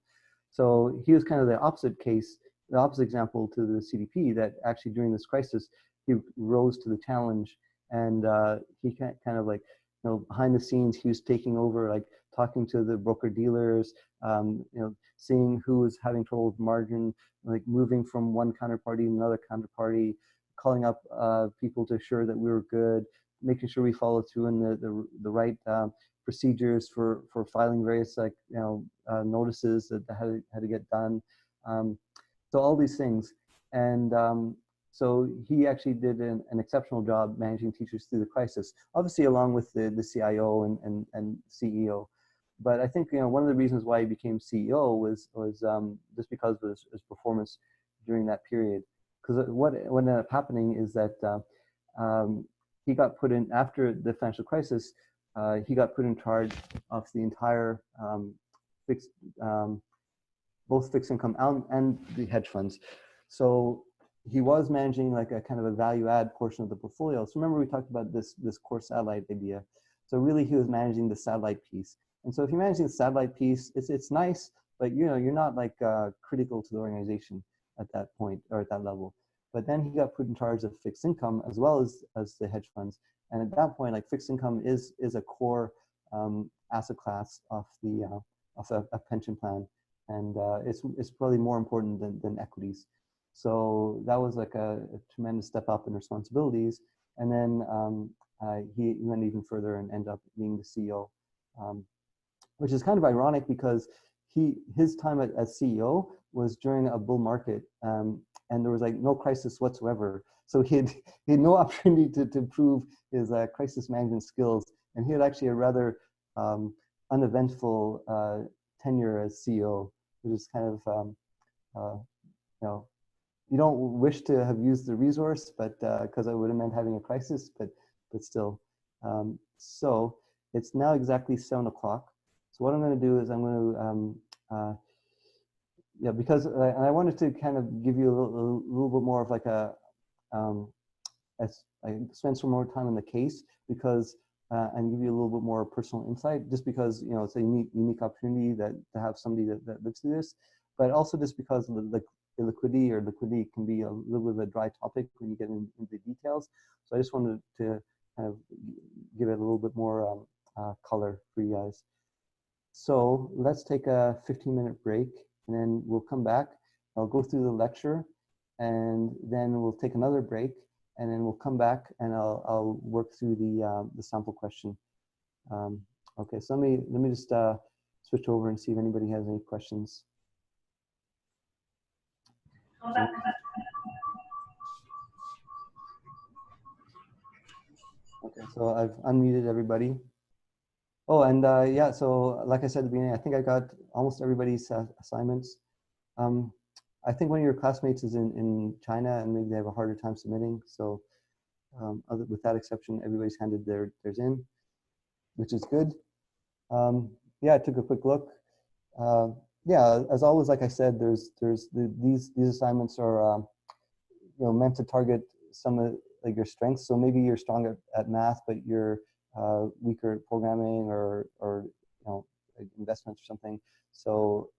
So he was kind of the opposite case, the opposite example to the CDP, that actually during this crisis, he rose to the challenge, and he kind of like, behind the scenes, he was taking over, like talking to the broker dealers, seeing who was having trouble with margin, like moving from one counterparty to another counterparty, calling up people to assure that we were good, making sure we followed through in the right procedures for filing various notices that had to get done. So all these things, and so he actually did an exceptional job managing teachers through the crisis, obviously along with the CIO and CEO. But I think one of the reasons why he became CEO was just because of his performance during that period. Because what ended up happening is that he got put in, after the financial crisis, he got put in charge of the entire fixed, both fixed income and the hedge funds. So he was managing like a kind of a value add portion of the portfolio. So remember we talked about this core satellite idea. So really he was managing the satellite piece. And so if you're managing the satellite piece, it's nice, but you're not like critical to the organization at that point or at that level. But then he got put in charge of fixed income as well as the hedge funds. And at that point, like fixed income is a core asset class of a pension plan, and it's probably more important than equities. So that was like a tremendous step up in responsibilities. And then he went even further and ended up being the CEO, which is kind of ironic because his time as CEO was during a bull market, and there was like no crisis whatsoever. So he had no opportunity to prove his crisis management skills, and he had actually a rather uneventful tenure as CEO, which is kind of you don't wish to have used the resource, but because it would have meant having a crisis, but still. So it's now exactly 7 o'clock. So what I'm going to do is I'm going to because and I wanted to kind of give you a little bit more of like I spend some more time on the case because and give you a little bit more personal insight, just because it's a unique opportunity to have somebody that lives through this, but also just because of the liquidity can be a little bit of a dry topic when you get into the details. So I just wanted to kind of give it a little bit more color for you guys. So let's take a 15-minute break, and then we'll come back. I'll go through the lecture, and then we'll take another break, and then we'll come back and I'll work through the sample question. Okay, so let me just switch over and see if anybody has any questions. Okay, so I've unmuted everybody. Oh, and yeah, so like I said at the beginning, I think I got almost everybody's assignments. I think one of your classmates is in China, and maybe they have a harder time submitting. So with that exception, everybody's handed theirs in, which is good. Yeah, I took a quick look. Yeah, as always, like I said, these assignments are meant to target some of like your strengths. So maybe you're strong at math, but you're weaker at programming or investments or something. So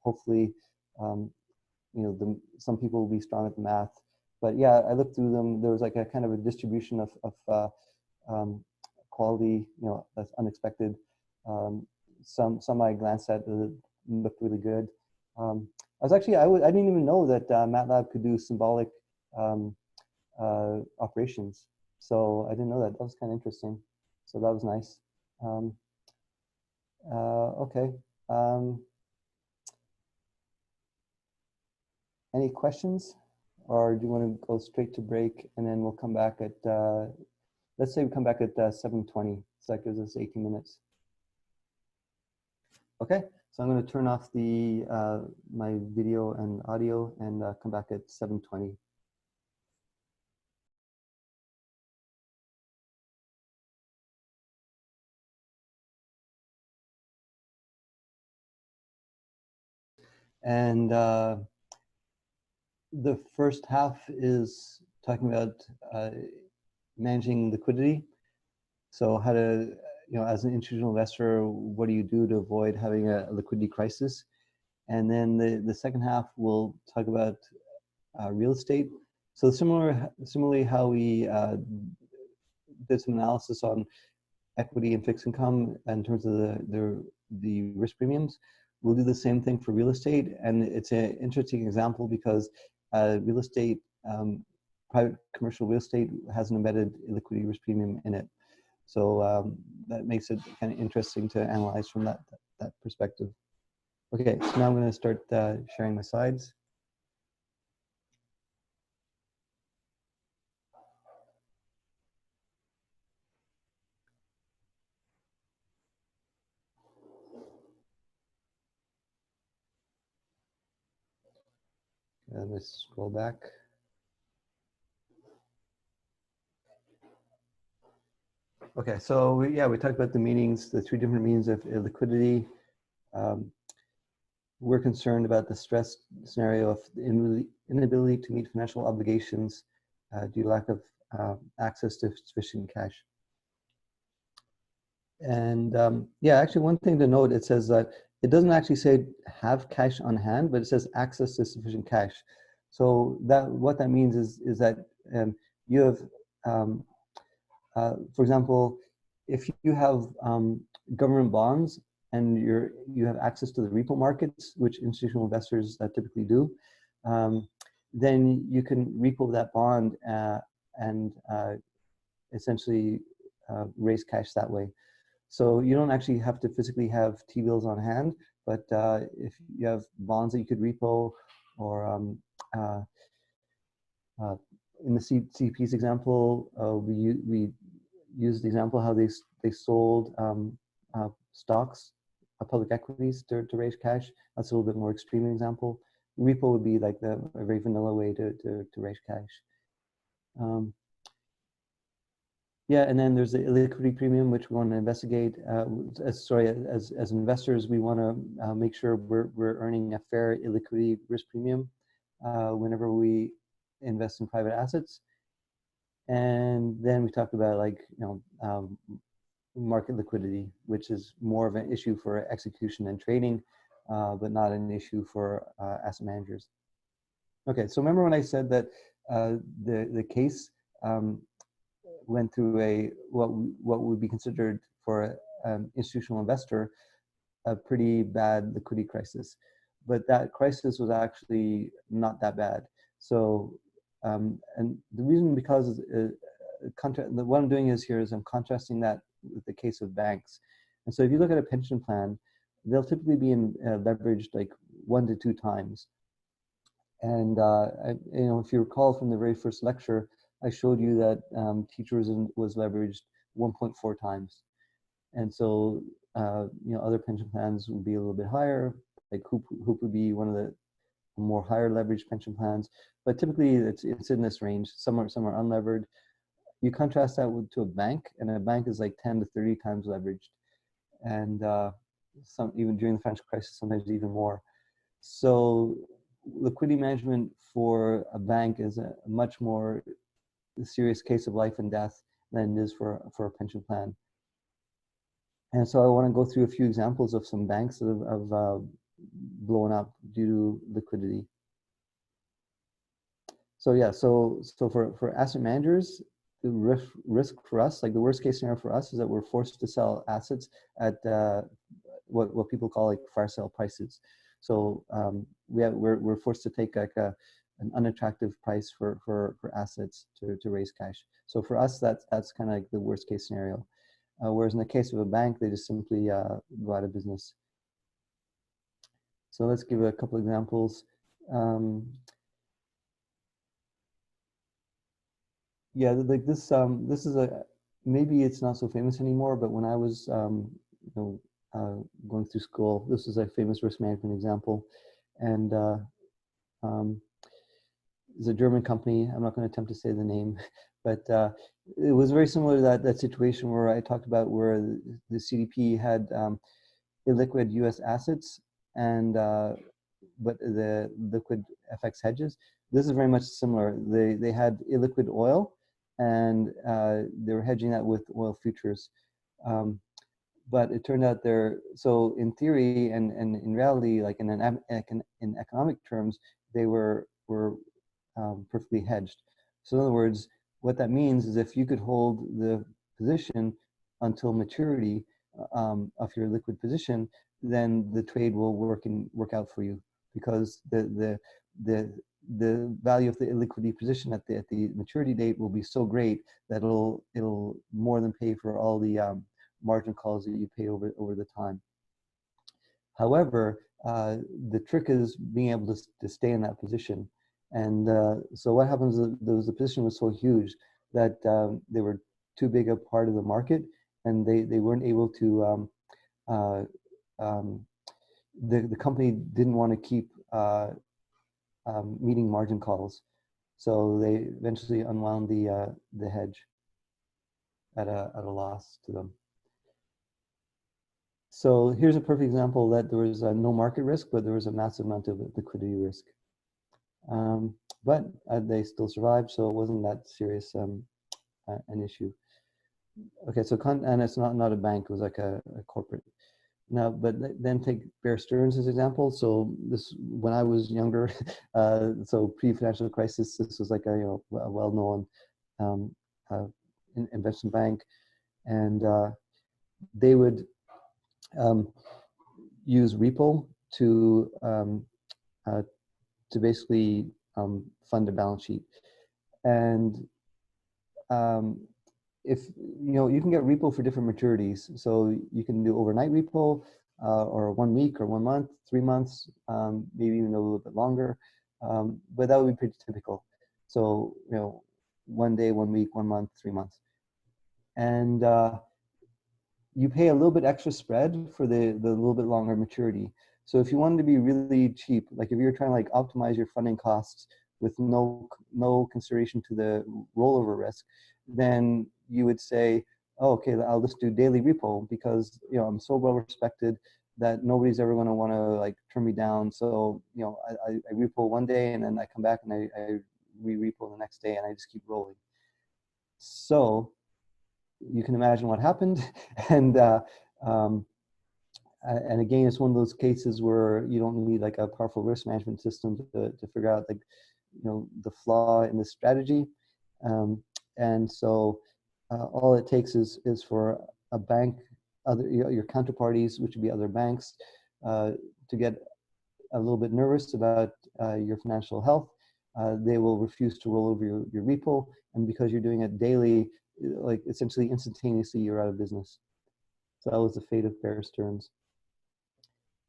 hopefully, some people will be strong at the math. But yeah, I looked through them. There was like a kind of a distribution of quality, that's unexpected. Some I glanced at looked really good. I didn't even know that MATLAB could do symbolic operations. So I didn't know that. That was kind of interesting. So that was nice. Okay. Any questions? Or do you want to go straight to break and then we'll come back at, let's say we come back at 7:20. So that gives us 18 minutes. Okay, so I'm going to turn off my video and audio and come back at 7:20. And the first half is talking about managing liquidity. So how to, as an institutional investor, what do you do to avoid having a liquidity crisis? And then the second half, we'll talk about real estate. So similarly how we did some analysis on equity and fixed income in terms of the risk premiums, we'll do the same thing for real estate. And it's an interesting example because real estate, private commercial real estate has an embedded liquidity risk premium in it. So that makes it kind of interesting to analyze from that perspective. Okay, so now I'm going to start sharing my slides. Let's scroll back. Okay, so we talked about the meanings, the three different meanings of liquidity. We're concerned about the stress scenario of the inability to meet financial obligations due to lack of access to sufficient cash. And actually one thing to note, it says that it doesn't actually say have cash on hand, but it says access to sufficient cash. So what that means is that you have, for example, if you have government bonds and you have access to the repo markets, which institutional investors typically do, then you can repo that bond and essentially raise cash that way. So you don't actually have to physically have T-bills on hand, but if you have bonds that you could repo, or in the CP's example, we used the example how they sold stocks, public equities to raise cash. That's a little bit more extreme example. Repo would be like a very vanilla way to raise cash. And then there's the illiquidity premium, which we want to investigate. As investors, we want to make sure we're earning a fair illiquidity risk premium whenever we invest in private assets. And then we talked about market liquidity, which is more of an issue for execution and trading, but not an issue for asset managers. Okay, so remember when I said that the case went through what would be considered for an institutional investor a pretty bad liquidity crisis, but that crisis was actually not that bad. So and the reason, because what I'm doing is I'm contrasting that with the case of banks. And so if you look at a pension plan, they'll typically be leveraged like 1 to 2 times. And if you recall from the very first lecture, I showed you that teachers was leveraged 1.4 times. And so other pension plans would be a little bit higher, like Hoop would be one of the more higher leveraged pension plans, but typically it's in this range. Some are unlevered. You contrast that to a bank, and a bank is like 10 to 30 times leveraged, and some even during the financial crisis, sometimes even more. So liquidity management for a bank is a much more serious case of life and death than it is for a pension plan. And so I want to go through a few examples of some banks that have blown up due to liquidity. So for asset managers, the risk for us, like the worst case scenario for us, is that we're forced to sell assets at what people call like fire sale prices. So we're forced to take like an unattractive price for assets to raise cash. So for us, that's kind of like the worst case scenario. Whereas in the case of a bank, they just simply go out of business. So let's give a couple examples. Like this is maybe it's not so famous anymore, but when I was going through school, this is a famous risk management example. And it's a German company. I'm not going to attempt to say the name, but it was very similar to that situation where I talked about where the CDP had illiquid U.S. assets and but the liquid FX hedges. This is very much similar. They had illiquid oil, and they were hedging that with oil futures. But it turned out so in theory and in reality, like in economic terms, they were perfectly hedged. So in other words, what that means is if you could hold the position until maturity of your liquid position, then the trade will work out for you, because the value of the illiquidity position at the maturity date will be so great that it'll more than pay for all the margin calls that you pay over the time. However, the trick is being able to stay in that position. And so what happens is the position was so huge that they were too big a part of the market, and they weren't able to, the company didn't want to keep meeting margin calls. So they eventually unwound the hedge at a loss to them. So here's a perfect example that there was no market risk, but there was a massive amount of liquidity risk. But they still survived, so it wasn't that serious an issue. Okay, so and it's not a bank; it was like a corporate. Now, but then take Bear Stearns as example. So this, when I was younger, so pre-financial crisis, this was like a well-known investment bank, and they would use repo to basically fund a balance sheet. And if you can get repo for different maturities, so you can do overnight repo or 1 week or 1 month, 3 months, maybe even a little bit longer, but that would be pretty typical. So 1 day, 1 week, 1 month, 3 months, and you pay a little bit extra spread for the little bit longer maturity. So if you wanted to be really cheap, like if you're trying to like optimize your funding costs with no consideration to the rollover risk, then you would say, oh, okay, I'll just do daily repo, because I'm so well respected that nobody's ever going to want to like turn me down. So I repo 1 day, and then I come back and I re-repo the next day, and I just keep rolling. So you can imagine what happened, and again, it's one of those cases where you don't need like a powerful risk management system to figure out like the flaw in the strategy, and so all it takes is for a bank, your counterparties, which would be other banks, to get a little bit nervous about your financial health. They will refuse to roll over your repo, and because you're doing it daily, like essentially instantaneously, you're out of business. So that was the fate of Bear Stearns.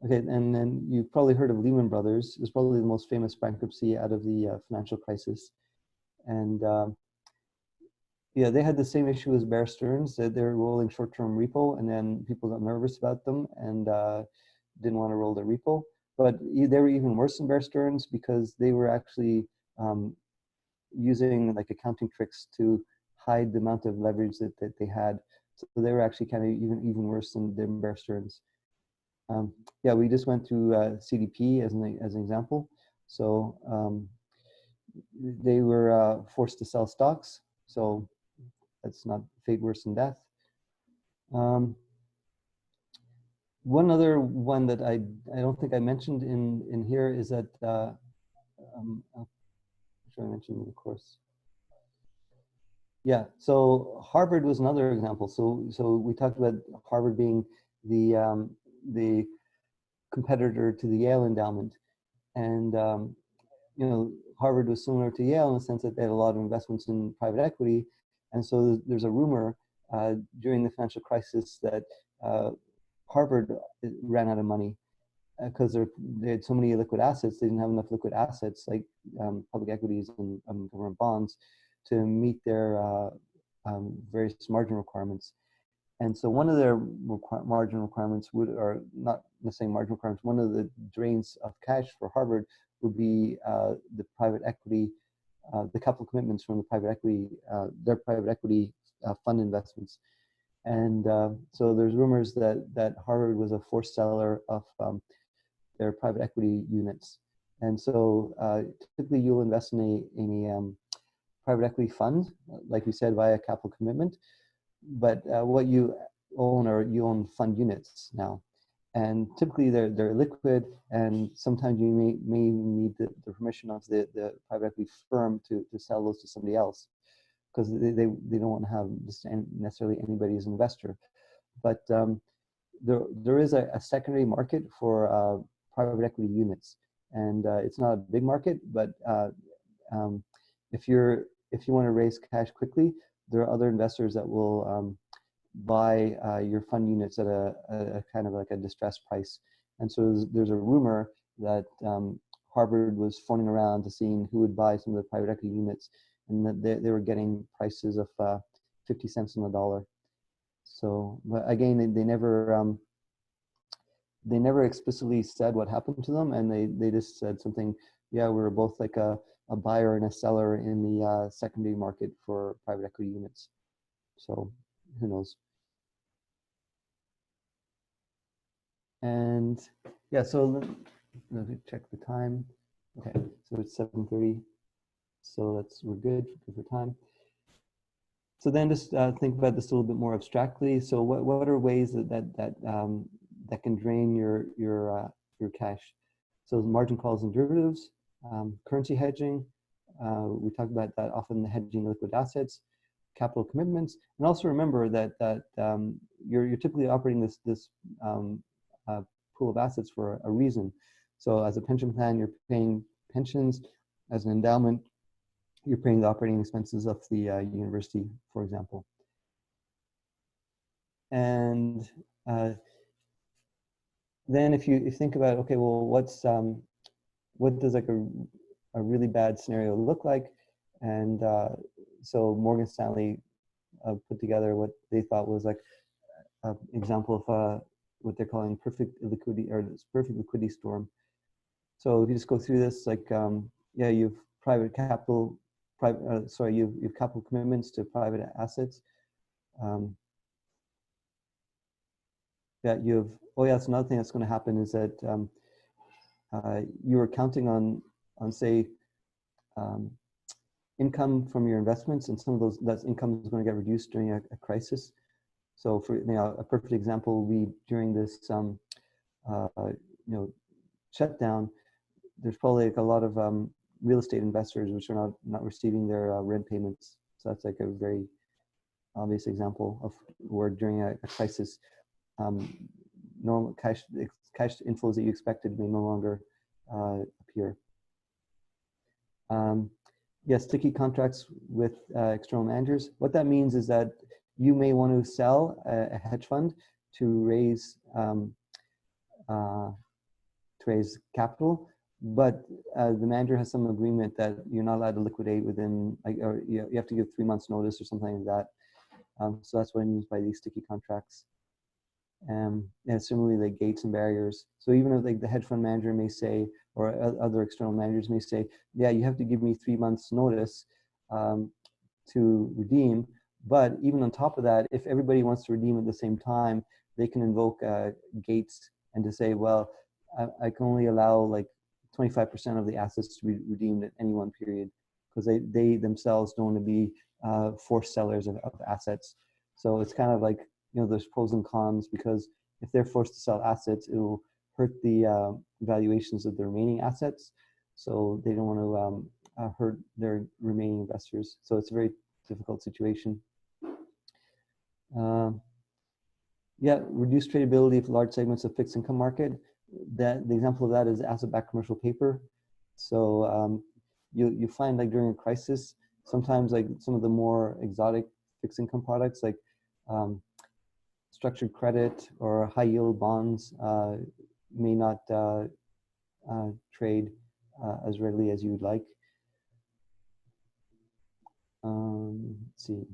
Okay, and then you've probably heard of Lehman Brothers. It's probably the most famous bankruptcy out of the financial crisis. And yeah, they had the same issue as Bear Stearns, that they're rolling short-term repo, and then people got nervous about them and didn't want to roll their repo. But they were even worse than Bear Stearns, because they were actually using like accounting tricks to hide the amount of leverage that they had. So they were actually kind of even worse than Bear Stearns. Yeah, we just went through CDP as an example. So they were forced to sell stocks. So that's not fate worse than death. One other one that I don't think I mentioned in here is that I'm sure I mentioned in the course. Yeah, so Harvard was another example. So we talked about Harvard being the competitor to the Yale endowment, and Harvard was similar to Yale in the sense that they had a lot of investments in private equity, and so there's a rumor during the financial crisis that Harvard ran out of money because they had so many liquid assets. They didn't have enough liquid assets like public equities and government bonds to meet their various margin requirements. And so one of their margin requirements or not necessarily margin requirements, one of the drains of cash for Harvard would be the private equity, the capital commitments from the private equity, their private equity fund investments. And so there's rumors that Harvard was a forced seller of their private equity units. And so typically you'll invest in a private equity fund, like we said, via capital commitment. But what you own are you own fund units now, and typically they're liquid, and sometimes you may need the permission of the private equity firm to sell those to somebody else, because they don't want to have just necessarily anybody as an investor. But there is a secondary market for private equity units, and it's not a big market, but um, if you want to raise cash quickly, there are other investors that will buy your fund units at a kind of like a distressed price. And so there's a rumor that Harvard was phoning around to seeing who would buy some of the private equity units, and that they were getting prices of 50 cents on the dollar. So, but again, they never explicitly said what happened to them, and they just said something, yeah, we were both like a buyer and a seller in the secondary market for private equity units. So who knows? And yeah, so let me check the time. Okay, so it's 7:30. So we're good for time. So then just think about this a little bit more abstractly. So what are ways that can drain your cash? So margin calls and derivatives, currency hedging. We talk about that often, the hedging liquid assets, capital commitments, and also remember that you're typically operating this pool of assets for a reason. So as a pension plan, you're paying pensions. As an endowment, you're paying the operating expenses of the university, for example. And then if you think about, okay, well, what does like a really bad scenario look like? And so Morgan Stanley put together what they thought was like an example of what they're calling perfect liquidity, or this perfect liquidity storm. So if you just go through this, like yeah, you've private capital, you've capital commitments to private assets. That you've, oh yeah, that's another thing that's going to happen is that you were counting on say income from your investments, and some of that income is going to get reduced during a crisis. So for a perfect example will be during this shutdown. There's probably like a lot of real estate investors which are not receiving their rent payments. So that's like a very obvious example of where during a crisis, normal cash inflows that you expected may no longer appear. Yeah, sticky contracts with external managers. What that means is that you may want to sell a hedge fund to raise capital, but the manager has some agreement that you're not allowed to liquidate within, like, or you have to give 3 months notice or something like that. So that's what it means by these sticky contracts. And similarly, like gates and barriers. So even if like the hedge fund manager may say, or other external managers may say, yeah, you have to give me 3 months notice to redeem. But even on top of that, if everybody wants to redeem at the same time, they can invoke gates and to say, well, I can only allow like 25% of the assets to be redeemed at any one period, because they themselves don't want to be forced sellers of assets. So it's kind of like, there's pros and cons, because if they're forced to sell assets, it will hurt the valuations of the remaining assets. So they don't want to hurt their remaining investors. So it's a very difficult situation. Yeah, reduced tradability of large segments of fixed income market. The example of that is asset-backed commercial paper. So you find like during a crisis, sometimes like some of the more exotic fixed income products, like structured credit or high yield bonds may not trade as readily as you would like. Let's see.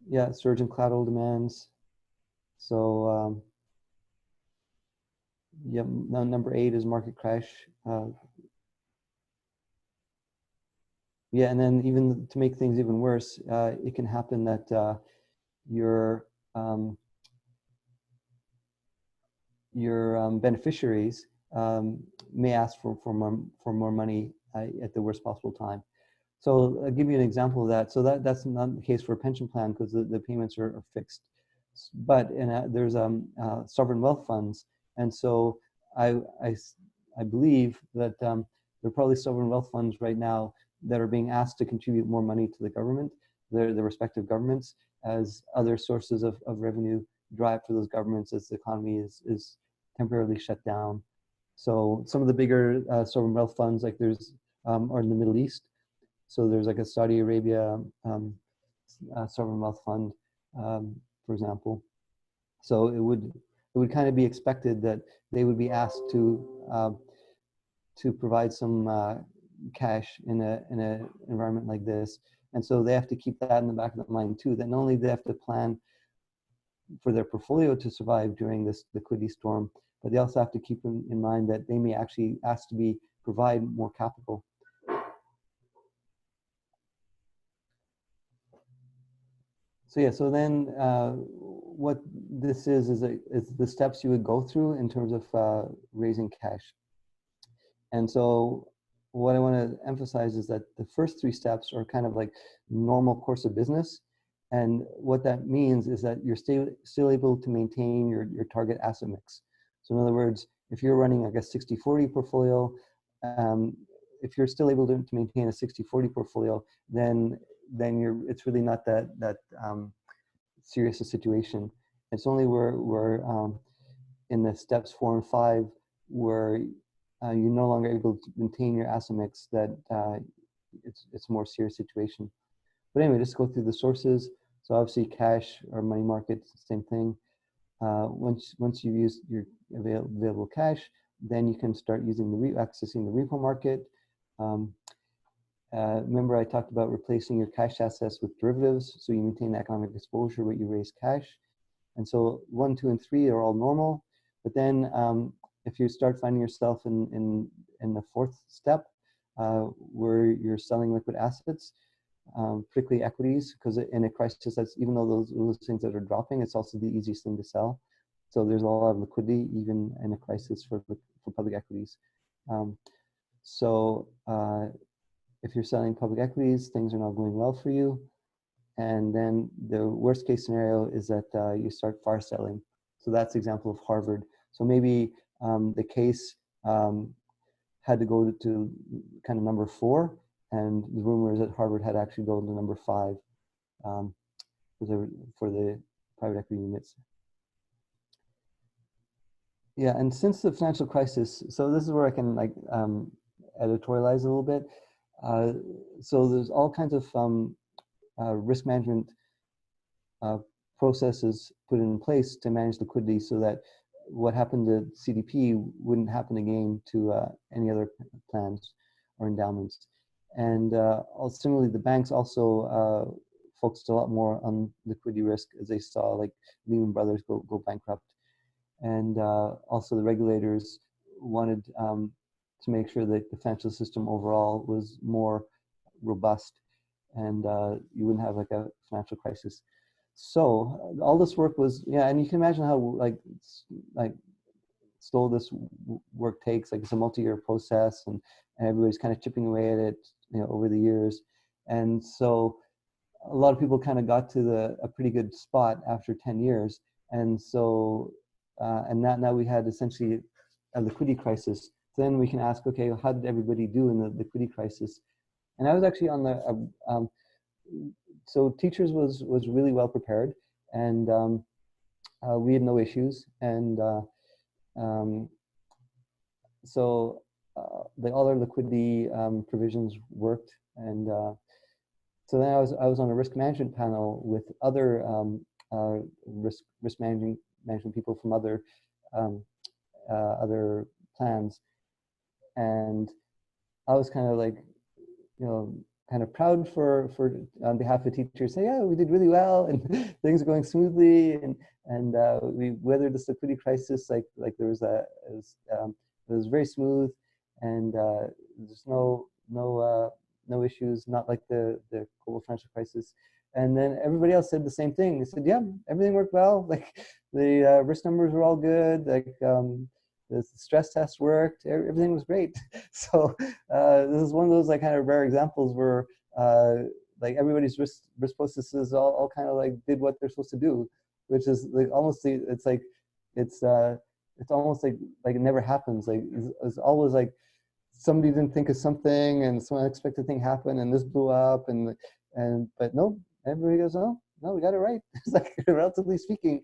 Yeah, surge in collateral demands. So yeah, now number 8 is market crash. Yeah, and then even to make things even worse, it can happen that your beneficiaries may ask for more money at the worst possible time. So I'll give you an example of that. So that's not the case for a pension plan because the payments are fixed. But there's sovereign wealth funds, and so I, I, I believe that there are probably sovereign wealth funds right now that are being asked to contribute more money to the government, the respective governments, as other sources of revenue drive for those governments as the economy is temporarily shut down. So some of the bigger sovereign wealth funds, like there's, are in the Middle East. So there's like a Saudi Arabia sovereign wealth fund, for example. So it would kind of be expected that they would be asked to provide some cash in a environment like this, and so they have to keep that in the back of their mind too. That not only they have to plan for their portfolio to survive during this liquidity storm, but they also have to keep in mind that they may actually ask to provide more capital. So yeah, so then what this is the steps you would go through in terms of raising cash. And so what I want to emphasize is that the first three steps are kind of like normal course of business. And what that means is that you're still able to maintain your target asset mix. So in other words, if you're running like a 60-40 portfolio, if you're still able to maintain a 60-40 portfolio, then it's really not that serious a situation. It's only where in the steps 4 and 5 where you're no longer able to maintain your asset mix that it's a more serious situation. But anyway, just go through the sources. So obviously cash or money market, same thing. Once you've used your available cash, then you can start using accessing the repo market. Remember I talked about replacing your cash assets with derivatives, so you maintain economic exposure, but you raise cash. And so 1, 2, and 3 are all normal. But then if you start finding yourself in the fourth step, where you're selling liquid assets, particularly equities, because in a crisis, that's, even though those things that are dropping, it's also the easiest thing to sell. So there's a lot of liquidity even in a crisis for public equities. If you're selling public equities, things are not going well for you. And then the worst case scenario is that you start fire selling. So that's the example of Harvard. So maybe the case had to go to kind of number 4, and the rumor is that Harvard had actually gone to number 5 for the private equity units. Yeah, and since the financial crisis, so this is where I can like editorialize a little bit. So there's all kinds of risk management processes put in place to manage liquidity so that what happened to CDP wouldn't happen again to any other plans or endowments. And similarly, the banks also focused a lot more on liquidity risk as they saw like Lehman Brothers go bankrupt. And also the regulators wanted to make sure that the financial system overall was more robust and you wouldn't have like a financial crisis. So all this work was, yeah, and you can imagine how like slow this work takes. Like it's a multi-year process, and everybody's kind of chipping away at it, over the years. And so a lot of people kind of got to a pretty good spot after 10 years. And so, and now we had essentially a liquidity crisis. So then we can ask, okay, how did everybody do in the liquidity crisis? And I was actually on the, so teachers was really well prepared, and we had no issues. And so all our liquidity provisions worked. And so then I was on a risk management panel with other risk management people from other plans, and I was kind of like, kind of proud for on behalf of the teachers, say, yeah, we did really well, and things are going smoothly, and we weathered this liquidity crisis like there was it was very smooth, and there's no issues, not like the global financial crisis. And then everybody else said the same thing. They said, yeah, everything worked well. Like the risk numbers were all good. Like the stress test worked. Everything was great. So this is one of those like kind of rare examples where like everybody's risk processes all kind of like did what they're supposed to do, which is like almost it's like it's almost like it never happens. Like it's always like somebody didn't think of something and some unexpected thing happened and this blew up and but no, everybody goes, oh no, we got it right. It's like relatively speaking,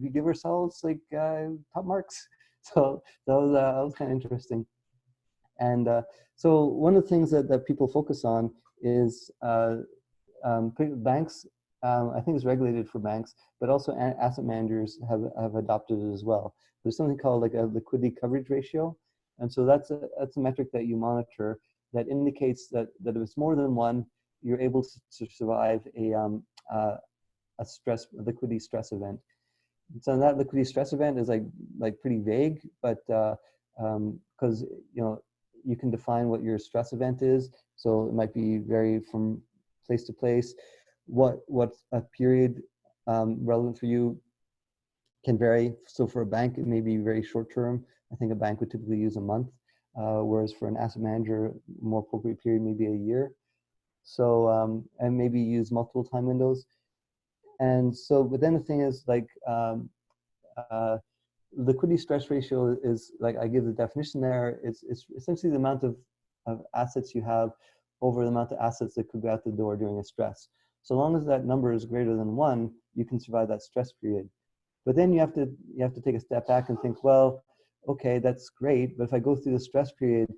we give ourselves like top marks. So that was kind of interesting. And so one of the things that people focus on is banks. I think it's regulated for banks, but also asset managers have adopted it as well. There's something called like a liquidity coverage ratio, and so that's a metric that you monitor that indicates that if it's more than one, you're able to survive a liquidity stress event. So that liquidity stress event is like pretty vague, but because you can define what your stress event is, so it might be vary from place to place. What a period relevant for you can vary. So for a bank, it may be very short term. I think a bank would typically use a month, whereas for an asset manager, a more appropriate period may be a year. So and maybe use multiple time windows. And so, but then the thing is like liquidity stress ratio is like I give the definition there. It's essentially the amount of assets you have over the amount of assets that could go out the door during a stress. So long as that number is greater than one, you can survive that stress period. But then you have to take a step back and think, well, okay, that's great, but if I go through the stress period,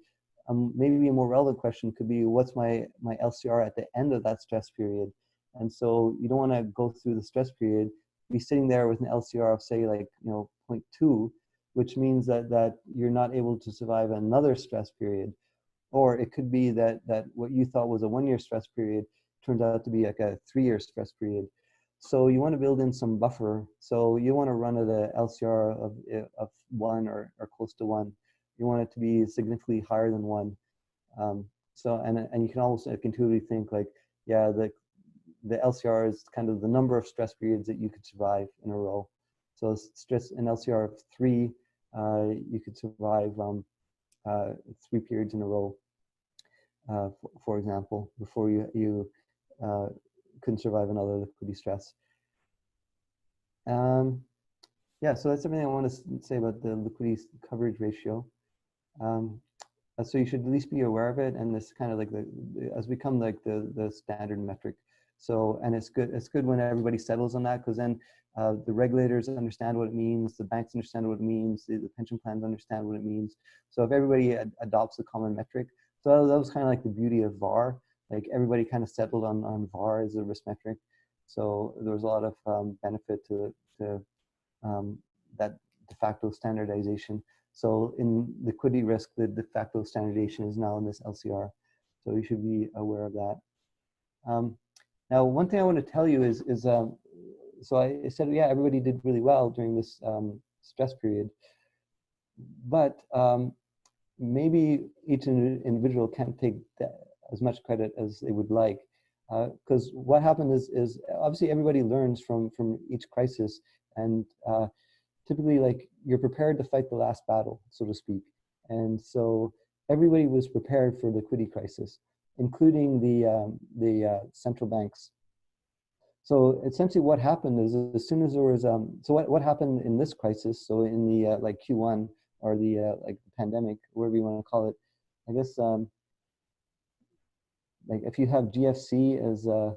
maybe a more relevant question could be, what's my LCR at the end of that stress period? And so you don't want to go through the stress period, be sitting there with an LCR of say like 0.2, which means that you're not able to survive another stress period. Or it could be that what you thought was a 1 year stress period turned out to be like a 3-year stress period. So you want to build in some buffer. So you want to run at a LCR of 1 or close to 1. You want it to be significantly higher than 1. So and you can almost intuitively think like, yeah, the LCR is kind of the number of stress periods that you could survive in a row. So stress an LCR of 3, you could survive 3 periods in a row, for example, before you couldn't survive another liquidity stress. Yeah, so that's everything I want to say about the liquidity coverage ratio. So you should at least be aware of it, and this kind of like has become like the standard metric. So, and it's good when everybody settles on that, because then the regulators understand what it means, the banks understand what it means, the pension plans understand what it means. So if everybody adopts the common metric, so that was kind of like the beauty of VAR. Like everybody kind of settled on VAR as a risk metric. So there was a lot of benefit to that de facto standardization. So in liquidity risk, the de facto standardization is now in this LCR. So you should be aware of that. Now, one thing I want to tell you is so I said, yeah, everybody did really well during this stress period, but maybe each individual can't take as much credit as they would like, because what happened is obviously everybody learns from each crisis, and typically like you're prepared to fight the last battle, so to speak. And so everybody was prepared for liquidity crisis, including the central banks. So essentially what happened is as soon as there was, so what happened in this crisis, so in the like Q1 or the like the pandemic, whatever you want to call it, I guess like if you have GFC as a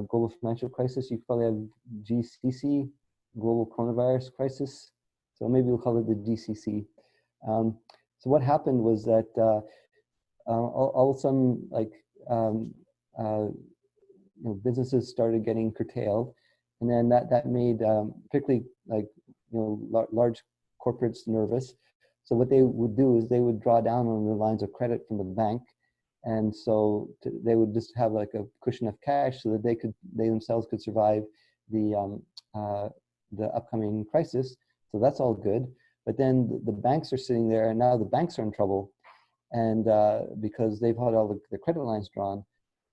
global financial crisis, you probably have GCC, global coronavirus crisis. So maybe we'll call it the GCC. So what happened was that all of a sudden, like businesses started getting curtailed, and then that made particularly like large corporates nervous. So what they would do is they would draw down on the lines of credit from the bank, and so they would just have like a cushion of cash so that they themselves could survive the upcoming crisis. So that's all good. But then the banks are sitting there, and now the banks are in trouble, and because they've had all the credit lines drawn.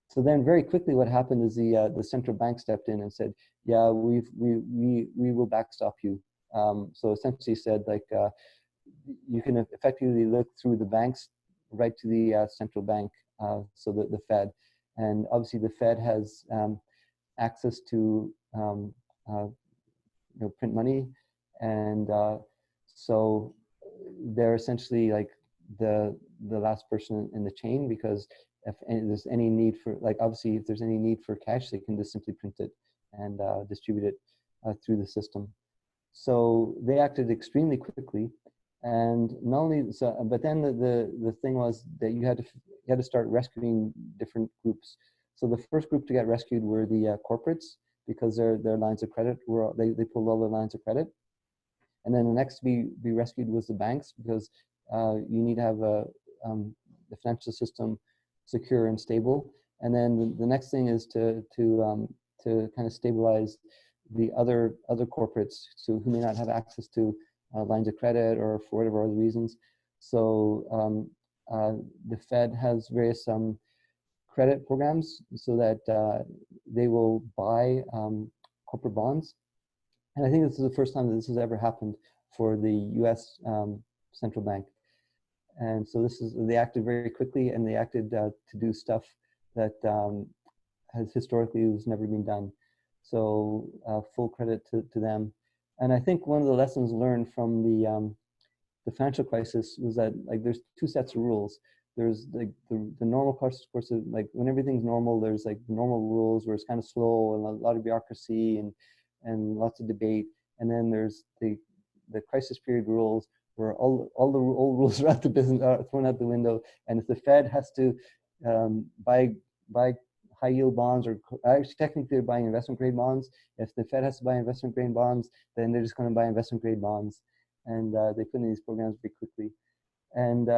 So then very quickly what happened is the central bank stepped in and said, yeah, we will backstop you. So essentially said like, you can effectively look through the banks right to the central bank, so the Fed. And obviously the Fed has access to print money, and so they're essentially like the last person in the chain, because if there's any need for, like, obviously if there's any need for cash, they can just simply print it and distribute it through the system. So they acted extremely quickly, and not only so, but then the thing was that you had to start rescuing different groups. So the first group to get rescued were the corporates, because their lines of credit were, they pulled all their lines of credit. And then the next to be rescued was the banks, because you need to have the financial system secure and stable. And then the next thing is to kind of stabilize the other corporates, so who may not have access to lines of credit or for whatever other reasons. So the Fed has various credit programs so that they will buy corporate bonds. And I think this is the first time that this has ever happened for the US central bank. And so they acted very quickly, and they acted to do stuff that has historically was never been done. So full credit to them. And I think one of the lessons learned from the financial crisis was that, like, there's two sets of rules. There's like the normal course of, like, when everything's normal, there's like the normal rules where it's kind of slow and a lot of bureaucracy and lots of debate. And then there's the crisis period rules, where all the old rules are thrown out the window. And if the Fed has to buy high yield bonds, or actually technically they're buying investment grade bonds. If the Fed has to buy investment grade bonds, then they're just going to buy investment grade bonds. And they put in these programs very quickly. And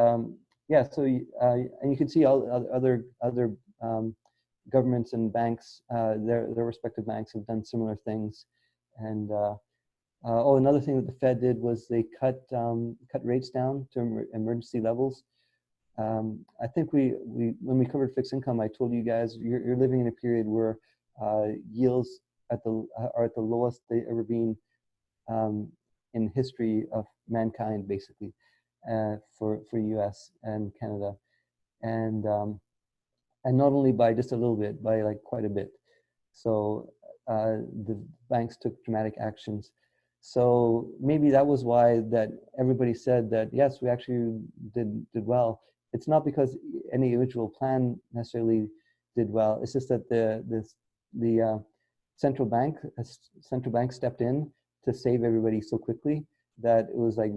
yeah, so and you can see all other governments and banks, their respective banks have done similar things. And oh, another thing that the Fed did was they cut rates down to emergency levels. I think when we covered fixed income, I told you guys you're living in a period where yields are at the lowest they've ever been in history of mankind, basically, for US and Canada, and not only by just a little bit, by like quite a bit. So the banks took dramatic actions. So maybe that was why that everybody said that, yes, we actually did well. It's not because any individual plan necessarily did well. It's just that the central bank stepped in to save everybody so quickly that it was like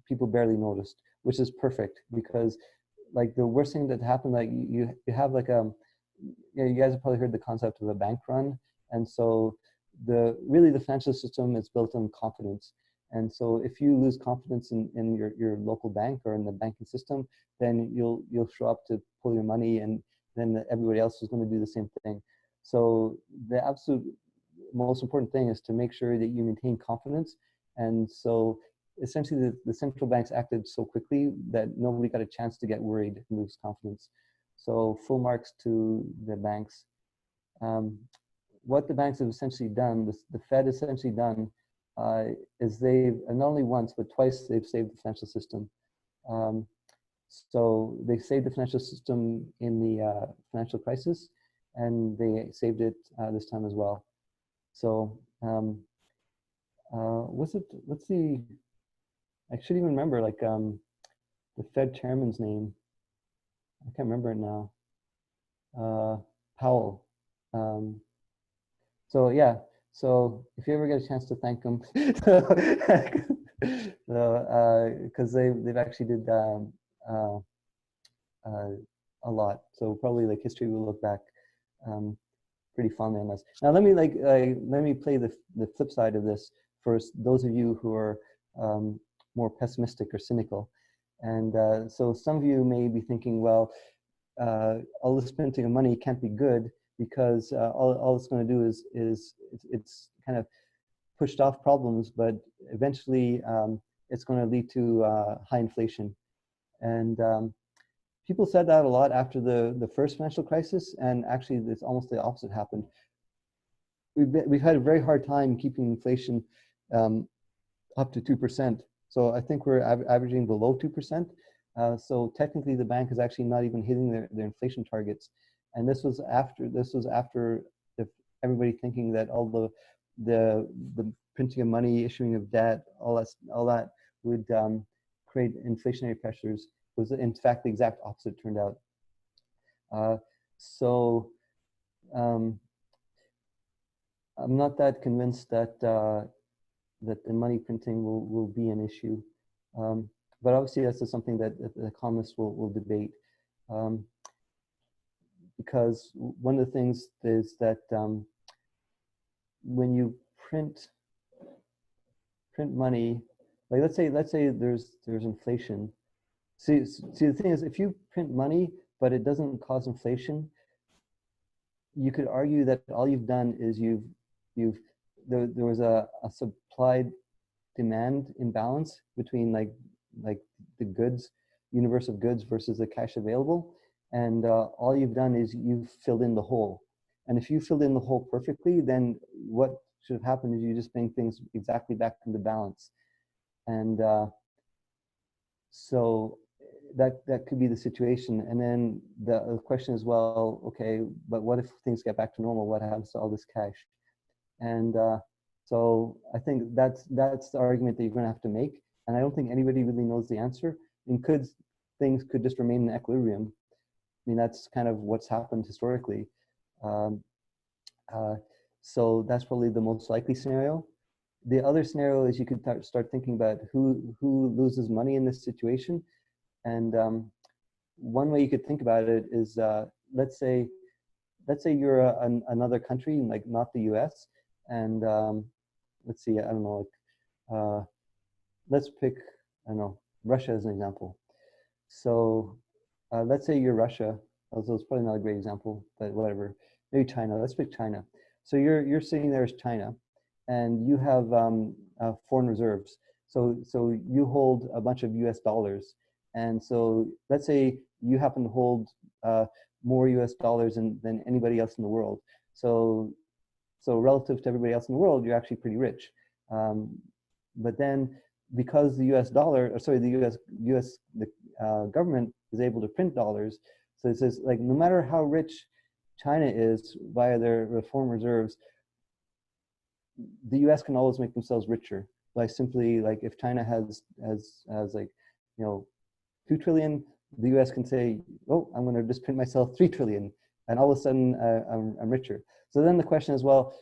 people barely noticed, which is perfect, because like the worst thing that happened, like you have like you guys have probably heard the concept of a bank run. And so really the financial system is built on confidence. And so if you lose confidence in your local bank or in the banking system, then you'll show up to pull your money, and then everybody else is going to do the same thing. So the absolute most important thing is to make sure that you maintain confidence. And so essentially the central banks acted so quickly that nobody got a chance to get worried and lose confidence. So full marks to the banks. What the banks have essentially done, the Fed has essentially done, is they've, not only once, but twice, they've saved the financial system. So they saved the financial system in the financial crisis, and they saved it this time as well. So what's the, I should even remember, like the Fed chairman's name. I can't remember it now. Powell. So yeah, so if you ever get a chance to thank them, because they've actually did a lot. So probably like history will look back pretty fondly on this. Now let me play the flip side of this for those of you who are more pessimistic or cynical. And so some of you may be thinking, well, all this printing of money can't be good, because all it's going to do is it's kind of pushed off problems, but eventually it's going to lead to high inflation. And people said that a lot after the first financial crisis, and actually it's almost the opposite happened. We've had a very hard time keeping inflation up to 2%. So I think we're averaging below 2%. So technically, the bank is actually not even hitting their inflation targets. And this was after everybody thinking that all the printing of money, issuing of debt, all that would create inflationary pressures. Was in fact the exact opposite turned out. So um, I'm not that convinced that that the money printing will be an issue. But obviously that's just something that the economists will debate. Because one of the things is that when you print money, like let's say there's inflation. See the thing is, if you print money but it doesn't cause inflation, you could argue that all you've done is there was a supply demand imbalance between like the goods, universe of goods versus the cash available, and all you've done is you've filled in the hole. And if you filled in the hole perfectly, then what should have happened is you just bring things exactly back into balance. And so that could be the situation. And then the question is, well, okay, but what if things get back to normal? What happens to all this cash? And so I think that's the argument that you're going to have to make. And I don't think anybody really knows the answer. I mean, things could just remain in equilibrium? I mean, that's kind of what's happened historically. So that's probably the most likely scenario. The other scenario is you could start thinking about who loses money in this situation. And one way you could think about it is, let's say you're another country, like not the US, and let's see, I don't know, like, let's pick, I don't know, Russia as an example. So let's say you're Russia, although it's probably not a great example, but whatever. Maybe China, let's pick China. So you're sitting there as China, and you have foreign reserves. So you hold a bunch of US dollars. And so let's say you happen to hold more US dollars than anybody else in the world. So relative to everybody else in the world, you're actually pretty rich. But then because the US dollar, or sorry, the US government is able to print dollars, so it says, like, no matter how rich China is via their foreign reserves, the US can always make themselves richer by simply, like, if China has like, you know, 2 trillion, the US can say, oh, I'm going to just print myself 3 trillion, and all of a sudden I'm richer. So then the question is, well,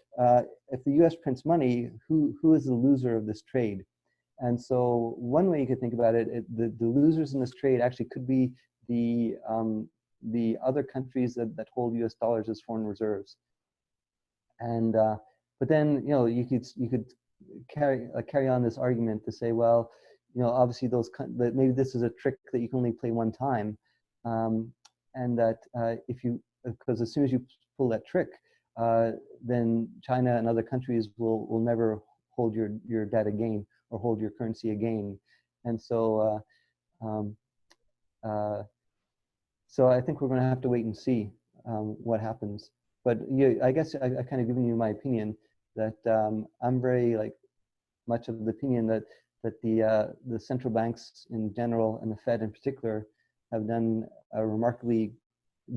if the US prints money, who is the loser of this trade? And so one way you could think about it, the losers in this trade actually could be the other countries that hold US dollars as foreign reserves. And but then, you know, you could carry on this argument to say, well, you know, obviously that maybe this is a trick that you can only play one time, and that because as soon as you pull that trick, then China and other countries will never hold your debt again or hold your currency again. And so so I think we're going to have to wait and see what happens. But yeah, I guess I kind of given you my opinion that I'm very much of the opinion that the central banks in general and the Fed in particular have done a remarkably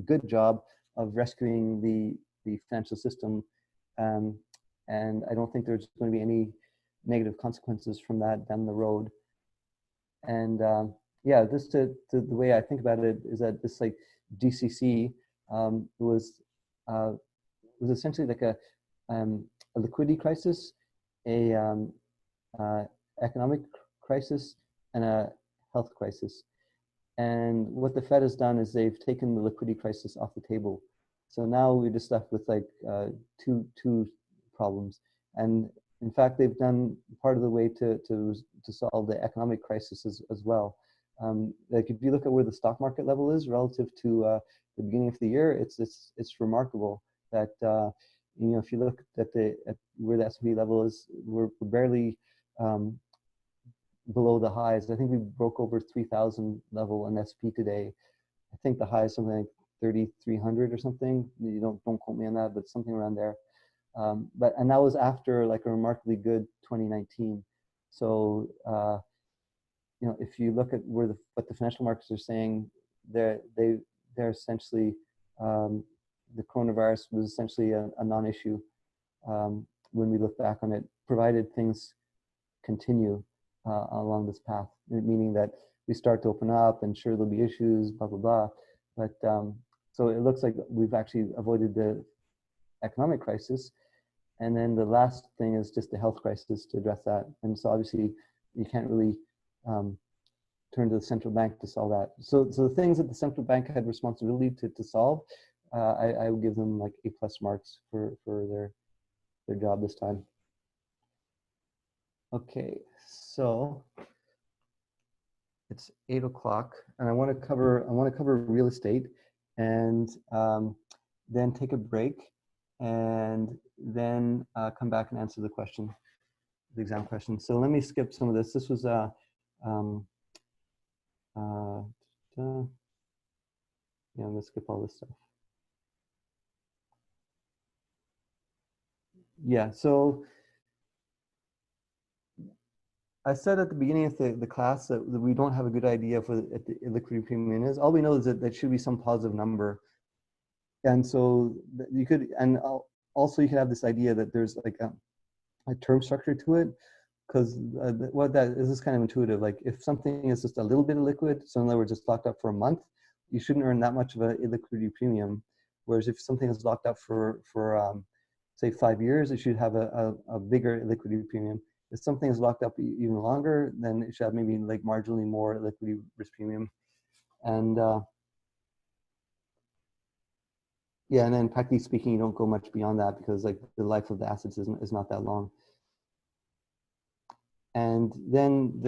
good job of rescuing the financial system, and I don't think there's going to be any negative consequences from that down the road. And yeah, just the way I think about it is that this GCC was essentially like a liquidity crisis, a economic crisis, and a health crisis. And what the Fed has done is they've taken the liquidity crisis off the table. So now we're just left with two problems. And in fact, they've done part of the way to solve the economic crisis as well. Like if you look at where the stock market level is relative to the beginning of the year, it's remarkable that you know, if you look at where the S&P level is, we're barely below the highs. I think we broke over 3,000 level in S&P today. I think the high is something like 3,300 or something. You don't quote me on that, but something around there. And that was after like a remarkably good 2019. So you know, if you look at where what the financial markets are saying, they're essentially, the coronavirus was essentially a non-issue when we look back on it, provided things continue along this path, meaning that we start to open up, and sure, there'll be issues, blah, blah, blah. But so it looks like we've actually avoided the economic crisis. And then the last thing is just the health crisis to address that. And so obviously you can't really turn to the central bank to solve that. So the things that the central bank had responsibility to solve, I would give them like A+ marks for their job this time. Okay, so it's 8 o'clock, and I want to cover real estate, and then take a break, and then come back and answer the question, the exam question. So let me skip some of this. This was yeah, I'm gonna skip all this stuff. Yeah, so I said at the beginning of the class that we don't have a good idea of what the illiquidity premium is. All we know is that there should be some positive number. And so you could, and also you could have this idea that there's like a term structure to it, because what that is kind of intuitive. Like if something is just a little bit illiquid, so in other words, it's locked up for a month, you shouldn't earn that much of an illiquidity premium. Whereas if something is locked up for say 5 years, it should have a bigger illiquidity premium. If something is locked up even longer, then it should have maybe like marginally more illiquidity risk premium. And yeah, and then practically speaking, you don't go much beyond that because like the life of the assets is not that long. And then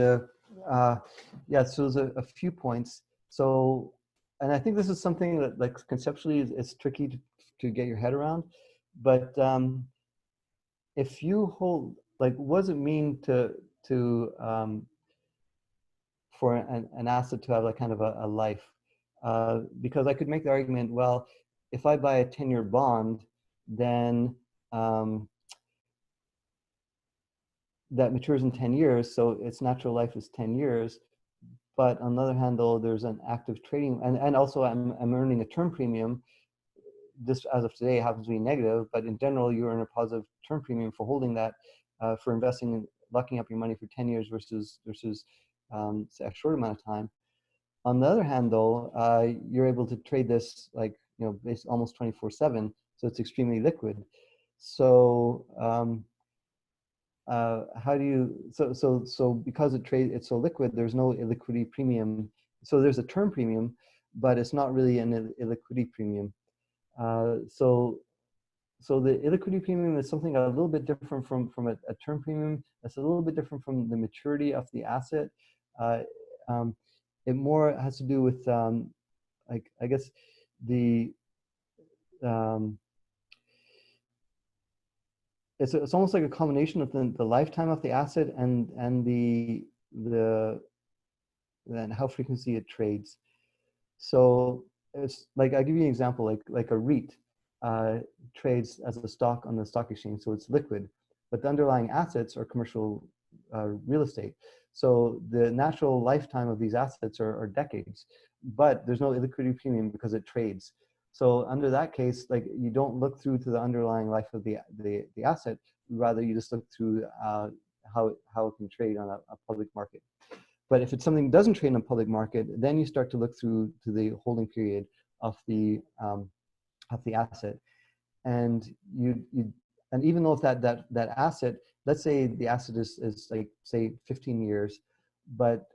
yeah, so there's a few points. So, and I think this is something that like conceptually is tricky to get your head around, but if you hold, like, what does it mean for an asset to have like kind of a life? Because I could make the argument, well, if I buy a 10-year bond, then that matures in 10 years, so its natural life is 10 years. But on the other hand, though, there's an active trading, and also I'm earning a term premium. This, as of today, happens to be negative, but in general, you earn a positive term premium for holding that, for investing in locking up your money for 10 years versus say a short amount of time. On the other hand, though, you're able to trade this like, you know, based almost 24/7, so it's extremely liquid. So how do you, so because it's so liquid, there's no illiquidity premium. So there's a term premium, but it's not really an illiquidity premium. So the illiquidity premium is something a little bit different from a term premium. It's a little bit different from the maturity of the asset. It more has to do with, like, I guess it's almost like a combination of the lifetime of the asset and then how frequently it trades. So it's like, I'll give you an example, like a REIT trades as a stock on the stock exchange, so it's liquid, but the underlying assets are commercial real estate. So the natural lifetime of these assets are decades, but there's no illiquidity premium because it trades. So under that case, like, you don't look through to the underlying life of the asset, rather you just look through how it can trade on a public market. But if it's something that doesn't trade in a public market, then you start to look through to the holding period of the asset, and and even though if that asset, let's say the asset is like, say 15 years, but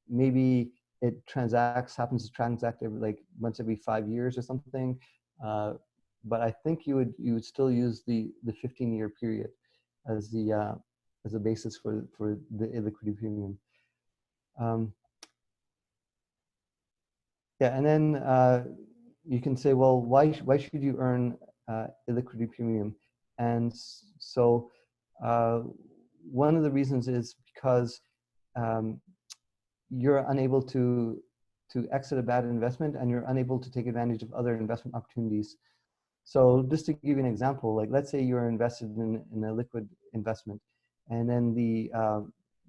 maybe it happens to transact like once every 5 years or something. But I think you would still use the 15-year period as a basis for the illiquidity premium. Yeah, and then you can say, well, why should you earn illiquidity premium? And so one of the reasons is because you're unable to exit a bad investment, and you're unable to take advantage of other investment opportunities. So just to give you an example, like, let's say you're invested in a liquid investment, and then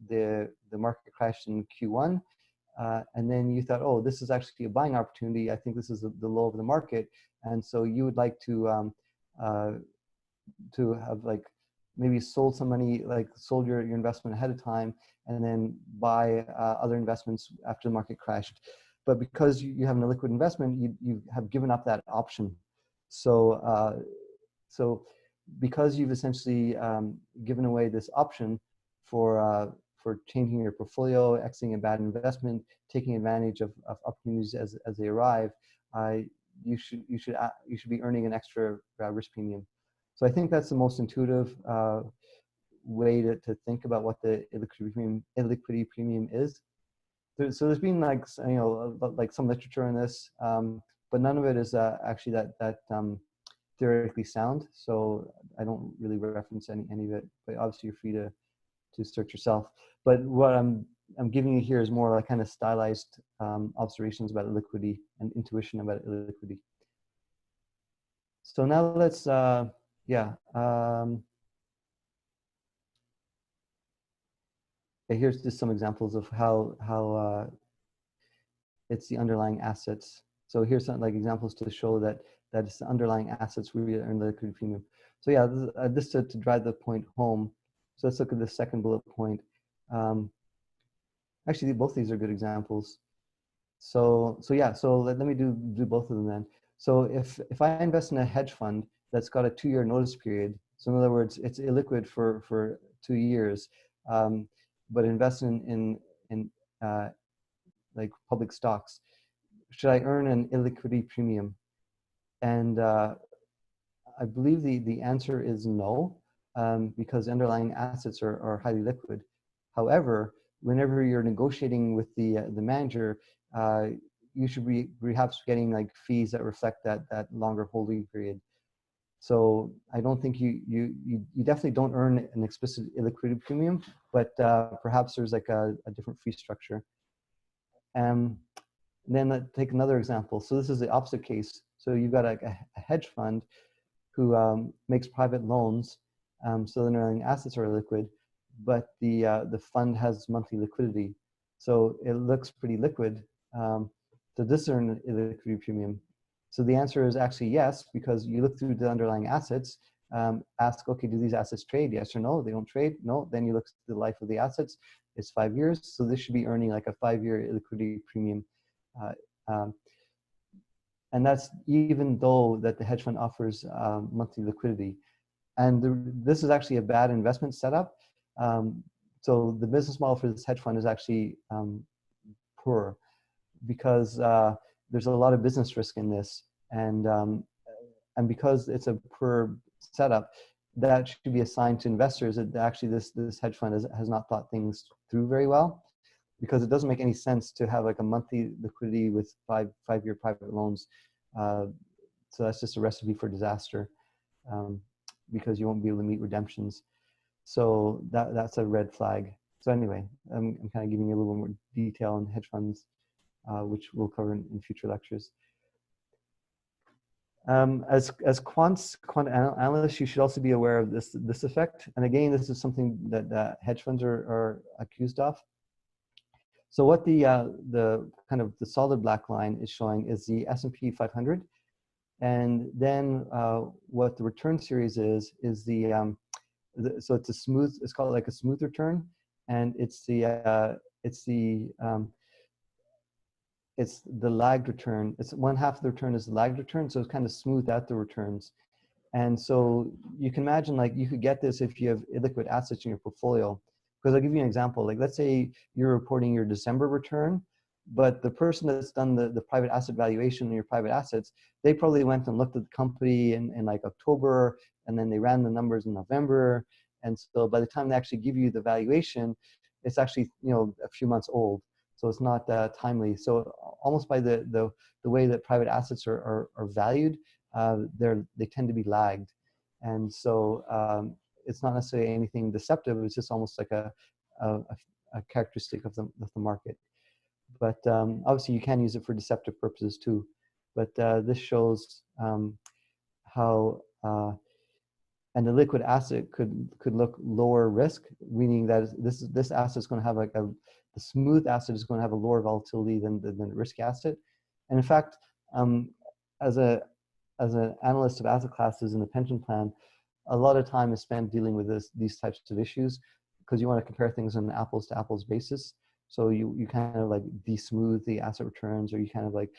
the market crashed in Q1, and then you thought, oh, this is actually a buying opportunity. I think this is the low of the market, and so you would like to have like maybe sold some money, like sold your investment ahead of time, and then buy other investments after the market crashed. But because you have an illiquid investment, you have given up that option. So so because you've essentially given away this option for changing your portfolio, exiting a bad investment, taking advantage of opportunities as they arrive, you should be earning an extra risk premium. So I think that's the most intuitive way to think about what the illiquidity premium is. So there's been like like some literature on this, but none of it is actually that theoretically sound. So I don't really reference any of it. But obviously you're free to search yourself. But what I'm giving you here is more like kind of stylized observations about illiquidity and intuition about illiquidity. So now let's here's just some examples of how it's the underlying assets. So here's some like examples to show that it's the underlying assets we earn the liquidity premium. So yeah, this to drive the point home. So let's look at the second bullet point. Actually, both these are good examples. So let me do both of them then. So if I invest in a hedge fund that's got a 2-year notice period, so in other words, it's illiquid for 2 years, but invest in like public stocks, should I earn an illiquidity premium? And I believe the answer is no, because underlying assets are highly liquid. However, whenever you're negotiating with the manager, you should be perhaps getting like fees that reflect that longer holding period. So I don't think you definitely don't earn an explicit illiquidity premium, but perhaps there's like a different fee structure. Then let's take another example. So this is the opposite case. So you've got a hedge fund who makes private loans, so the underlying assets are liquid, but the fund has monthly liquidity, so it looks pretty liquid. So this earn an illiquidity premium. So the answer is actually yes, because you look through the underlying assets, ask, okay, do these assets trade? Yes or no? They don't trade? No. Then you look at the life of the assets. It's 5 years, so this should be earning like a 5-year illiquidity premium. And that's even though that the hedge fund offers monthly liquidity. And this is actually a bad investment setup. So the business model for this hedge fund is actually poor, because there's a lot of business risk in this. And because it's a poor setup, that should be assigned to investors that actually this hedge fund has not thought things through very well, because it doesn't make any sense to have like a monthly liquidity with five-year private loans. So that's just a recipe for disaster, because you won't be able to meet redemptions. So that's a red flag. So anyway, I'm kind of giving you a little more detail on hedge funds, which we'll cover in future lectures. As quant analysts, you should also be aware of this effect. And again, this is something that hedge funds are accused of. So what the kind of the solid black line is showing is the S&P 500, and then what the return series is so it's a smooth. It's called like a smooth return, and it's the lagged return. It's one half of the return is the lagged return, so it's kind of smoothed out the returns. And so you can imagine like you could get this if you have illiquid assets in your portfolio. Because I'll give you an example. Like let's say you're reporting your December return, but the person that's done the private asset valuation in your private assets, they probably went and looked at the company in like October, and then they ran the numbers in November. And so by the time they actually give you the valuation, it's actually a few months old. So it's not timely. So almost by the way that private assets are valued, they tend to be lagged. And so it's not necessarily anything deceptive. It's just almost like a characteristic of the market. But obviously you can use it for deceptive purposes too. But this shows how and the liquid asset could look lower risk, meaning that this asset is going to have like the smooth asset is going to have a lower volatility than the risk asset. And in fact, as an analyst of asset classes in the pension plan, a lot of time is spent dealing with these types of issues because you want to compare things on an apples to apples basis. So you kind of like de-smooth the asset returns, or you kind of like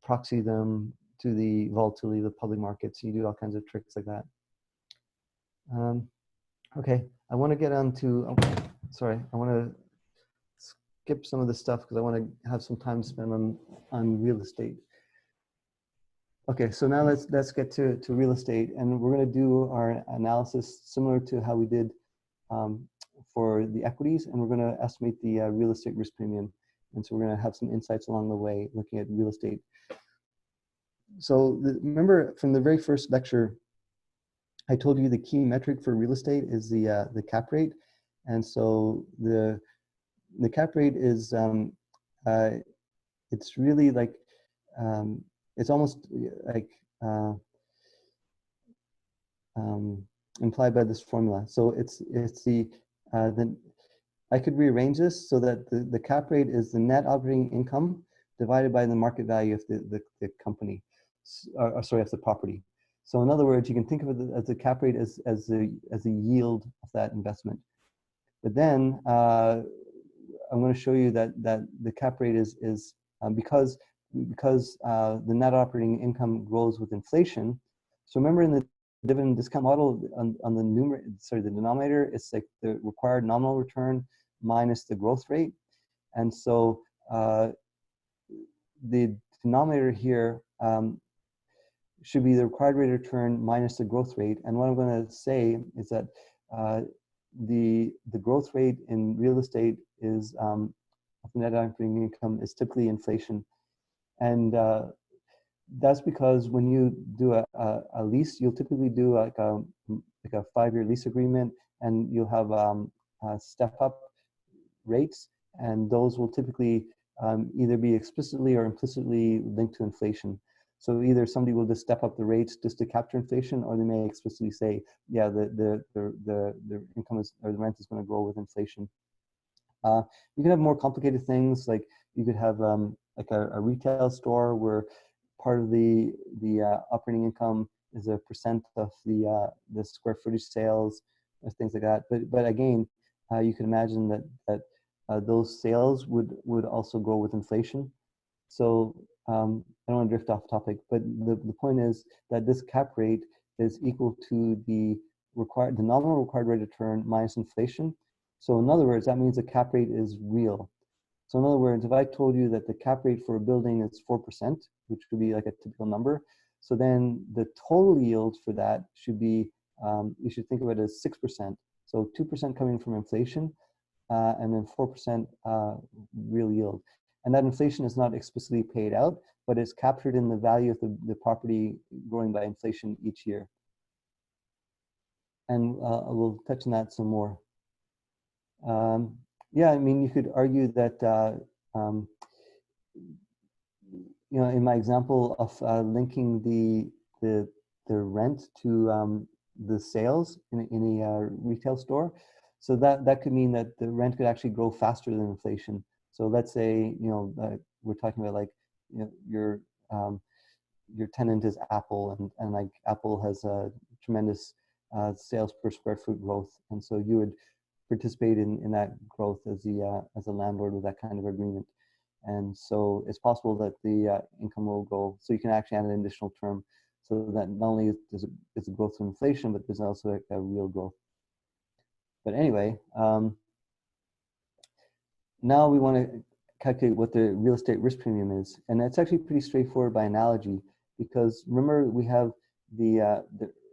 proxy them to the volatility of the public markets. You do all kinds of tricks like that. Okay, I want to get on to, sorry, I want to skip some of this stuff because I want to have some time spent on real estate. Okay, so now let's get to real estate, and we're going to do our analysis similar to how we did for the equities, and we're going to estimate the real estate risk premium. And so we're going to have some insights along the way looking at real estate. So remember from the very first lecture, I told you the key metric for real estate is the cap rate. And so the cap rate is, it's really like, it's almost like implied by this formula. So it's the I could rearrange this so that the cap rate is the net operating income divided by the market value of the company, or sorry, of the property. So in other words, you can think of it as the cap rate as the yield of that investment. But then I'm going to show you that the cap rate is because the net operating income grows with inflation. So remember in the dividend discount model on the numerator, sorry, the denominator, it's like the required nominal return minus the growth rate. And so the denominator here should be the required rate of return minus the growth rate. And what I'm going to say is that the growth rate in real estate is net operating income is typically inflation. And that's because when you do a lease, you'll typically do like a 5-year lease agreement, and you'll have step up rates, and those will typically either be explicitly or implicitly linked to inflation. So either somebody will just step up the rates just to capture inflation, or they may explicitly say, yeah, the income is, or the rent is going to grow with inflation. You can have more complicated things, like you could have like a retail store where part of the operating income is a percent of the square footage sales, or things like that. But again, you can imagine that those sales would also grow with inflation. So I don't want to drift off topic, but the point is that this cap rate is equal to the nominal required rate of return minus inflation. So in other words, that means the cap rate is real. So in other words, if I told you that the cap rate for a building is 4%, which would be like a typical number, so then the total yield for that should be, you should think of it as 6%. So 2% coming from inflation, and then 4% real yield. And that inflation is not explicitly paid out, but it's captured in the value of the property growing by inflation each year. And we'll touch on that some more. Yeah, I mean, you could argue that, you know, in my example of linking the rent to the sales in a retail store, so that could mean that the rent could actually grow faster than inflation. So let's say, you know, we're talking about like, you know, your tenant is Apple, and like Apple has a tremendous sales per square foot growth, and so you would participate in that growth as a landlord with that kind of agreement. And so it's possible that the income will grow. So you can actually add an additional term, so that not only is it a growth in inflation, but there's also a real growth. But anyway, now we want to calculate what the real estate risk premium is. And that's actually pretty straightforward by analogy, because remember we have the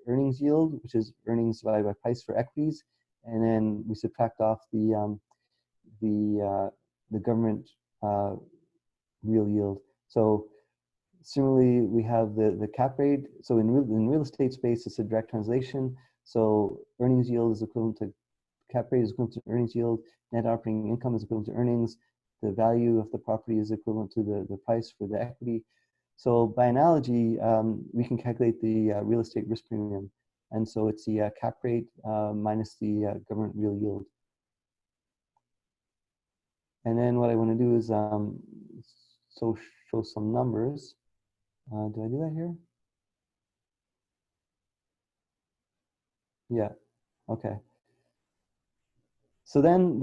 earnings yield, which is earnings divided by price for equities, and then we subtract off the government real yield. So similarly, we have the cap rate. So in real estate space, it's a direct translation. So earnings yield is equivalent to cap rate is equivalent to earnings yield. Net operating income is equivalent to earnings. The value of the property is equivalent to the price for the equity. So by analogy, we can calculate the real estate risk premium. And so it's the cap rate minus the government real yield. And then what I want to do is show some numbers. Do I do that here? Yeah. Okay. So then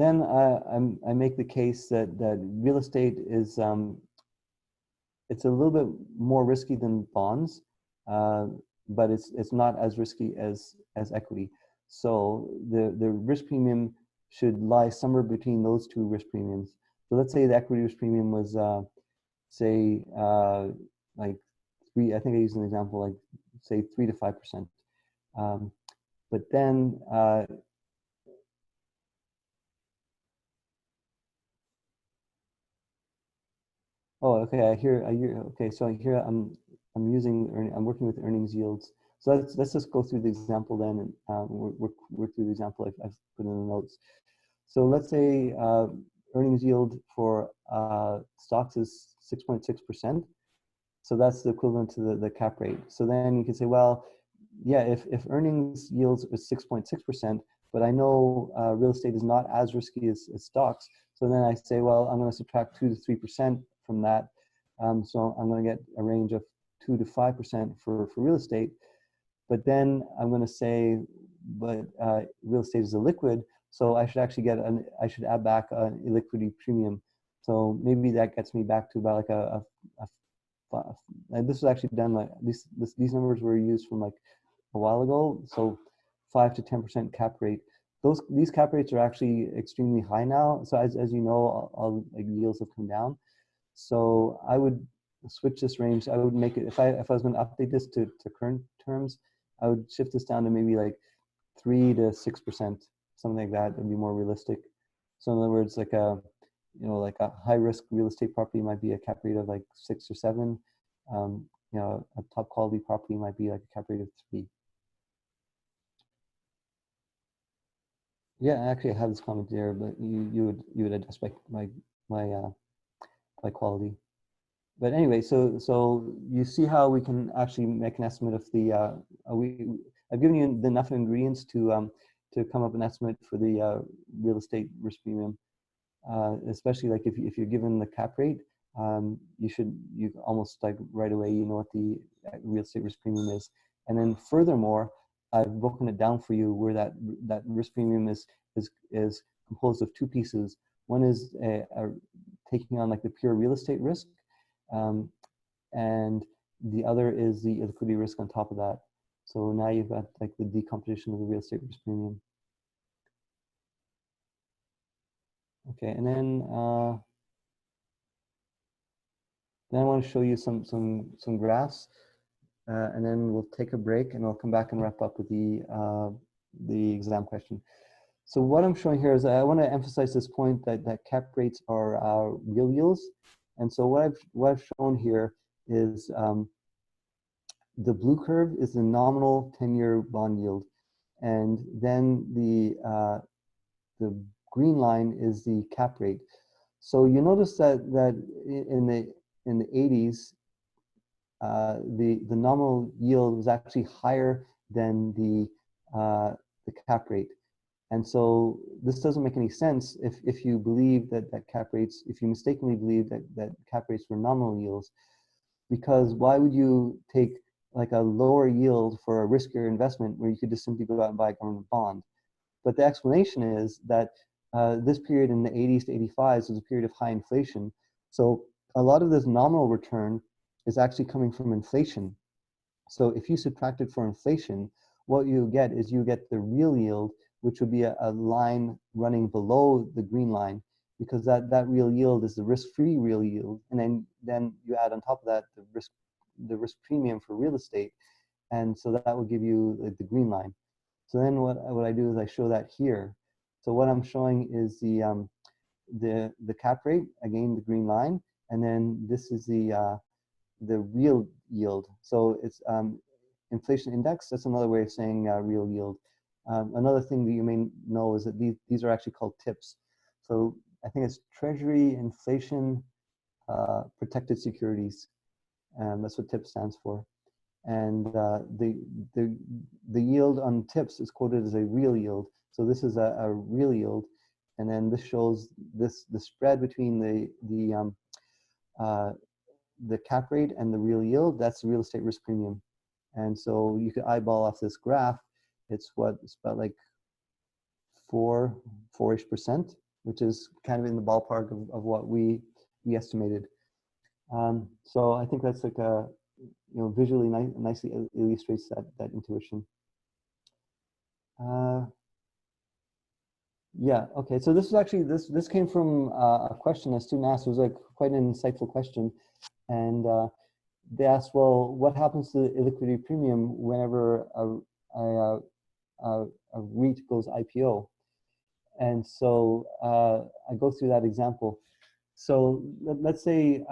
I make the case that real estate is it's a little bit more risky than bonds, uh, but it's not as risky as equity. So the risk premium should lie somewhere between those two risk premiums. So let's say the equity risk premium was say like three. I think I used an example like say 3 to 5%. But then oh, okay. I hear. Okay, so here I'm using I'm working with earnings yields. So let's just go through the example then, and work through the example I've put in the notes. So let's say earnings yield for stocks is 6.6%. So that's the equivalent to the cap rate. So then you can say, well, yeah, if earnings yields is 6.6%, but I know real estate is not as risky as stocks. So then I say, well, I'm going to subtract 2 to 3% from that. So I'm going to get a range of 2 to 5% for real estate. But then I'm going to say, but real estate is illiquid, so I should actually I should add back an illiquidity premium. So maybe that gets me back to about like this was actually done like these numbers were used from like a while ago. So 5 to 10% cap rate. These cap rates are actually extremely high now. So as you know, all like yields have come down. So I would switch this range. I would make it if I was going to update this to current terms, I would shift this down to maybe like 3 to 6%, something like that. Would be more realistic. So in other words, like like a high risk real estate property might be a cap rate of like 6 or 7. A top quality property might be like a cap rate of 3. Yeah, actually, I have this comment there, but you would adjust by quality. But anyway, so you see how we can actually make an estimate of the I've given you enough ingredients to come up with an estimate for the real estate risk premium. Especially like if you're given the cap rate, you almost like right away you know what the real estate risk premium is, and then furthermore, I've broken it down for you where that risk premium is composed of two pieces. One is taking on like the pure real estate risk, and the other is the liquidity risk on top of that. So now you've got like the decomposition of the real estate risk premium. Okay, and then I want to show you some graphs, and then we'll take a break, and I'll come back and wrap up with the exam question. So what I'm showing here is I want to emphasize this point that cap rates are real yields, and so what I've shown here is the blue curve is the nominal 10-year bond yield, and then the green line is the cap rate. So you notice that in the 80s, the nominal yield was actually higher than the cap rate, and so this doesn't make any sense if you believe that cap rates, if you mistakenly believe that cap rates were nominal yields, because why would you take like a lower yield for a riskier investment where you could just simply go out and buy a government bond? But the explanation is that this period in the 80s to 85s was a period of high inflation. So a lot of this nominal return is actually coming from inflation. So if you subtract it for inflation, what you get is you get the real yield, which would be a line running below the green line, because that real yield is the risk-free real yield. And then you add on top of that the risk premium for real estate. And so that will give you the green line. So then what I do is I show that here. So what I'm showing is the cap rate, again the green line, and then this is the real yield. So it's inflation index. That's another way of saying real yield. Another thing that you may know is that these are actually called TIPS. So I think it's Treasury Inflation Protected Securities. That's what TIPS stands for. and the yield on tips is quoted as a real yield. So this is a real yield, and then this shows the spread between the cap rate and the real yield. That's the real estate risk premium. And so you could eyeball off this graph. It's about like 4-ish%, which is kind of in the ballpark of what we estimated. So I think that's like a, visually nicely illustrates that intuition. Yeah, okay, so this is actually, this came from a question a student asked. It was like quite an insightful question. And they asked, well, what happens to the illiquidity premium whenever a REIT goes IPO? And so I go through that example. So let's say,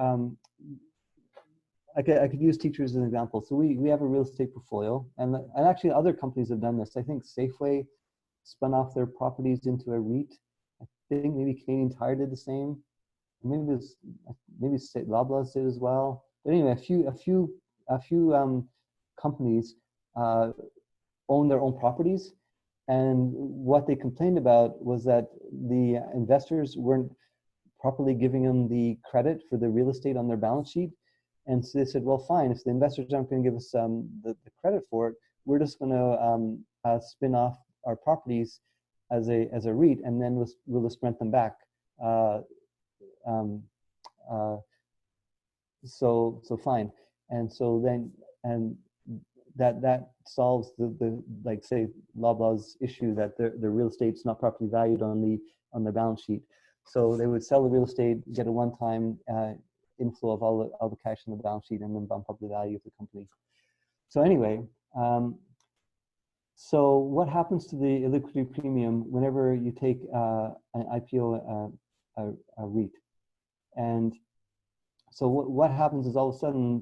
I could use teachers as an example. So we have a real estate portfolio, and actually other companies have done this. I think Safeway spun off their properties into a REIT. I think maybe Canadian Tire did the same. Maybe Loblaws did as well. But anyway, a few companies own their own properties, and what they complained about was that the investors weren't properly giving them the credit for the real estate on their balance sheet. And so they said, well, fine, if the investors aren't going to give us the credit for it, we're just going to spin off our properties as a REIT, and then we'll just rent them back. So fine. And so then, and that solves the like, say, Loblaw's issue that the real estate's not properly valued on their balance sheet. So they would sell the real estate, get a one-time inflow of all the cash on the balance sheet, and then bump up the value of the company. So anyway, so what happens to the illiquidity premium whenever you take an IPO a REIT? And so what happens is all of a sudden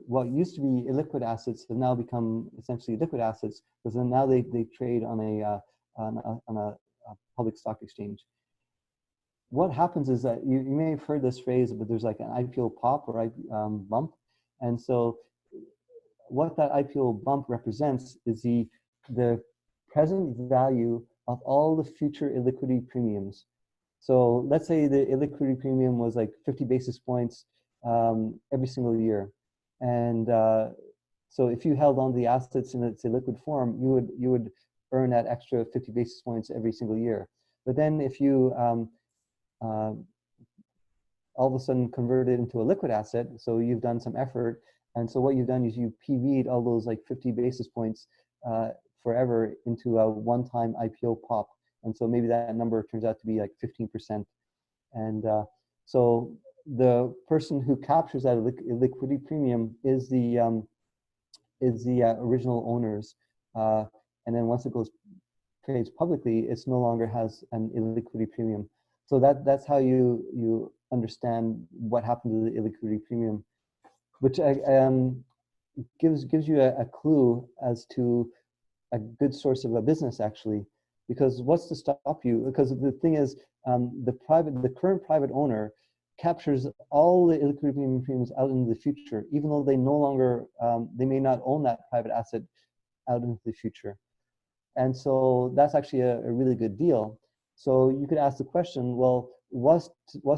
what used to be illiquid assets have now become essentially liquid assets, because then now they trade on a public stock exchange. What happens is that you may have heard this phrase, but there's like an IPO pop or bump. And so what that IPO bump represents is the present value of all the future illiquidity premiums. So let's say the illiquidity premium was like 50 basis points every single year. And so if you held on to the assets in its liquid form, you would earn that extra 50 basis points every single year. But then if you all of a sudden convert it into a liquid asset, so you've done some effort, and so what you've done is you PV'd all those like 50 basis points forever into a one-time IPO pop. And so maybe that number turns out to be like 15%. And so the person who captures that liquidity premium is the original owners. And then once it trades publicly, it's no longer has an illiquidity premium. So that's how you understand what happened to the illiquidity premium, which gives you a clue as to a good source of a business, actually. Because what's to stop you? Because the thing is, the current private owner captures all the illiquidity premiums out into the future, even though they no longer, they may not own that private asset out into the future. And so that's actually a really good deal. So you could ask the question, well, what's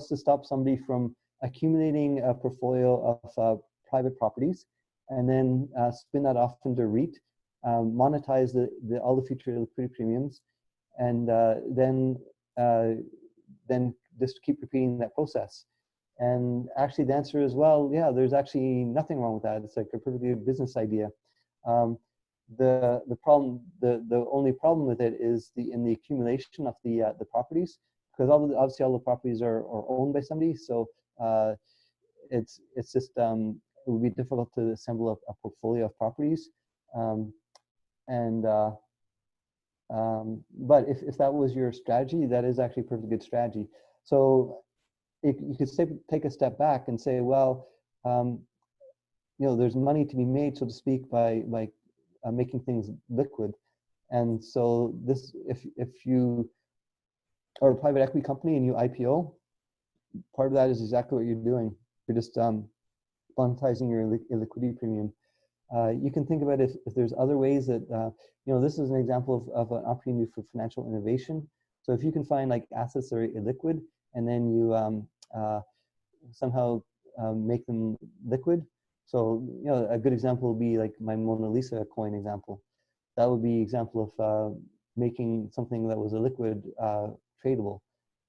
to stop somebody from accumulating a portfolio of private properties and then spin that off into REIT, monetize all the future liquidity premiums, and then just keep repeating that process? And actually the answer is, well, yeah, there's actually nothing wrong with that. It's like a perfectly good business idea. The only problem with it is in the accumulation of the properties, because obviously all the properties are owned by somebody. So it's just it would be difficult to assemble a portfolio of properties. But if that was your strategy, that is actually a perfectly good strategy. So you could take a step back and say, well, there's money to be made, so to speak, by making things liquid. And so if you are a private equity company and you IPO, part of that is exactly what you're doing. You're just monetizing your illiquidity premium. You can think about if there's other ways that, this is an example of an opportunity for financial innovation. So if you can find like assets that are illiquid and then you somehow make them liquid. So, a good example would be like my Mona Lisa coin example. That would be example of making something that was a liquid tradable.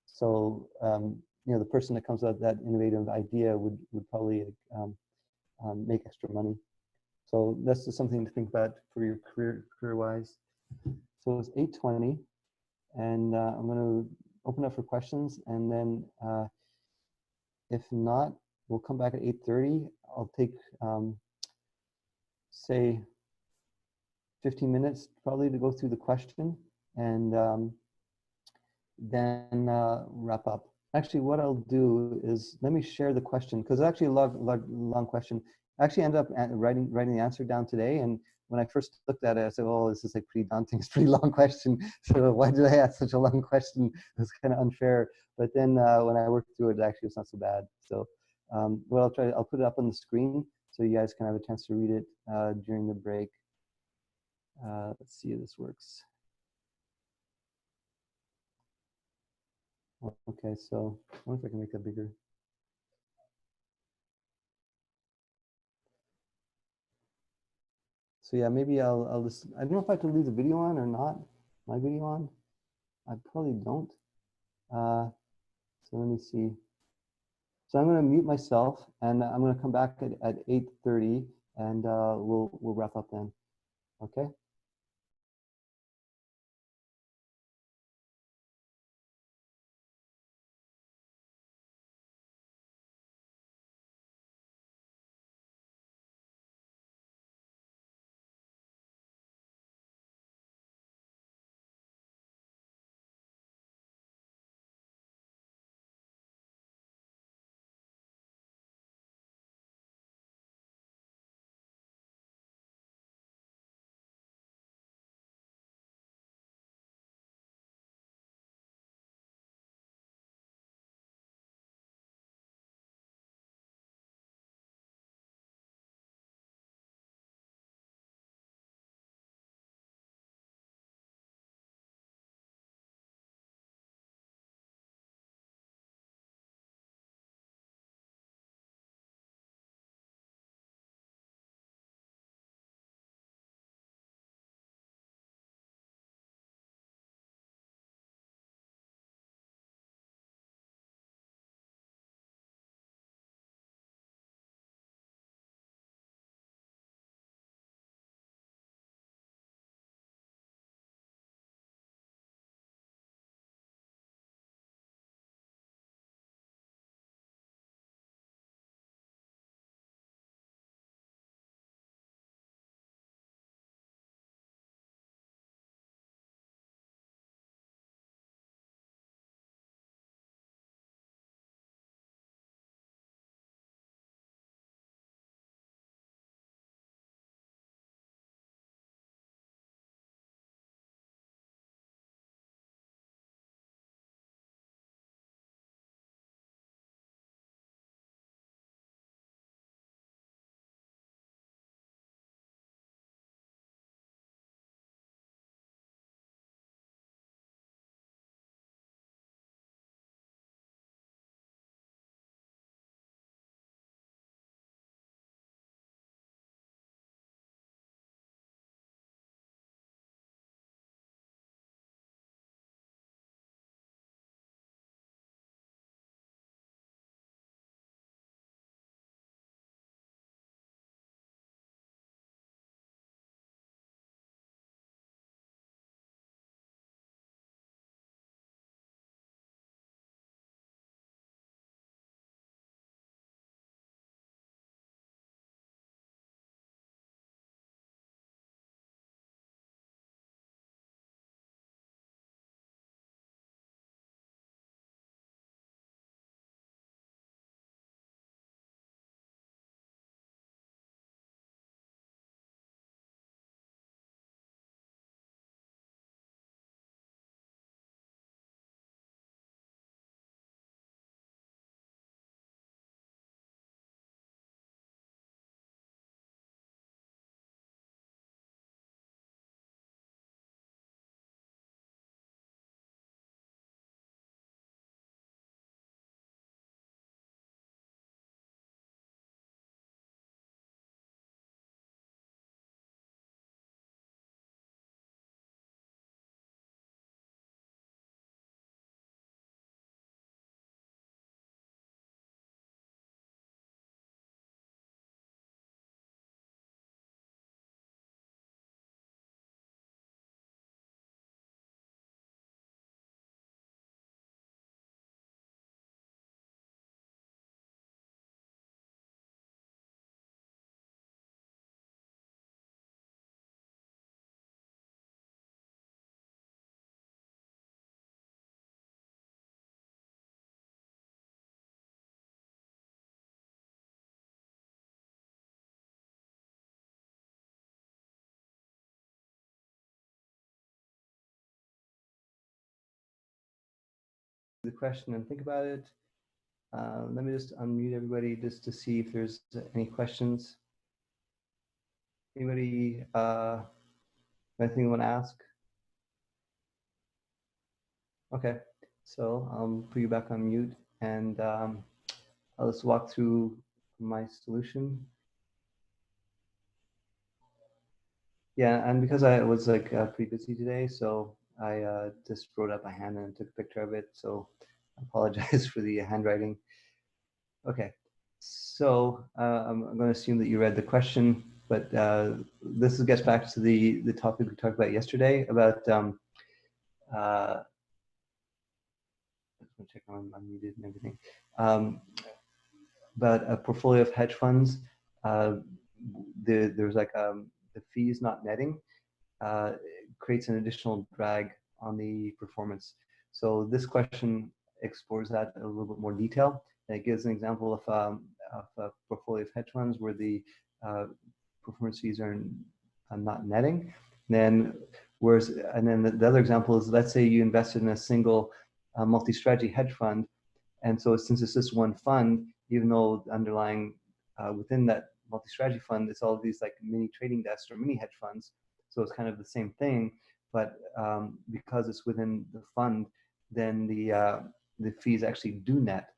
So, the person that comes up with that innovative idea would probably make extra money. So that's just something to think about for your career-wise. So it's 8:20, and I'm going to open up for questions, and then if not, we'll come back at 8:30. I'll take, say, 15 minutes probably to go through the question, and then wrap up. Actually, what I'll do is let me share the question, because it's actually a long question. I actually ended up writing the answer down today, and when I first looked at it, I said, "Oh, this is like pretty daunting. It's a pretty long question. So why did I ask such a long question? It's kind of unfair." But then when I worked through it, actually, it's not so bad. So what I'll put it up on the screen so you guys can have a chance to read it during the break. Let's see if this works. Okay, so I wonder if I can make that bigger. So yeah, maybe I'll just, I don't know if I have to leave the video on or not. My video on? I probably don't. So let me see. So I'm going to mute myself, and I'm going to come back at 8:30, and we'll wrap up then. Okay. the question and think about it. Let me just unmute everybody just to see if there's any questions. Anybody, anything you want to ask? Okay, so I'll put you back on mute, and I'll just walk through my solution. Yeah, and because I was like pretty busy today, so I just wrote up a hand and took a picture of it. So I apologize for the handwriting. Okay, so I'm going to assume that you read the question, but this gets back to the topic we talked about yesterday about. Let's check on unmuted and everything. But a portfolio of hedge funds, there's like the fees not netting. Creates an additional drag on the performance. So this question explores that in a little bit more detail. And it gives an example of a portfolio of hedge funds where the performance fees are not netting. Then, the other example is, let's say you invested in a single multi-strategy hedge fund, and so since it's just one fund, even though underlying within that multi-strategy fund, it's all these like mini trading desks or mini hedge funds. So it's kind of the same thing, but because it's within the fund, then the fees actually do net.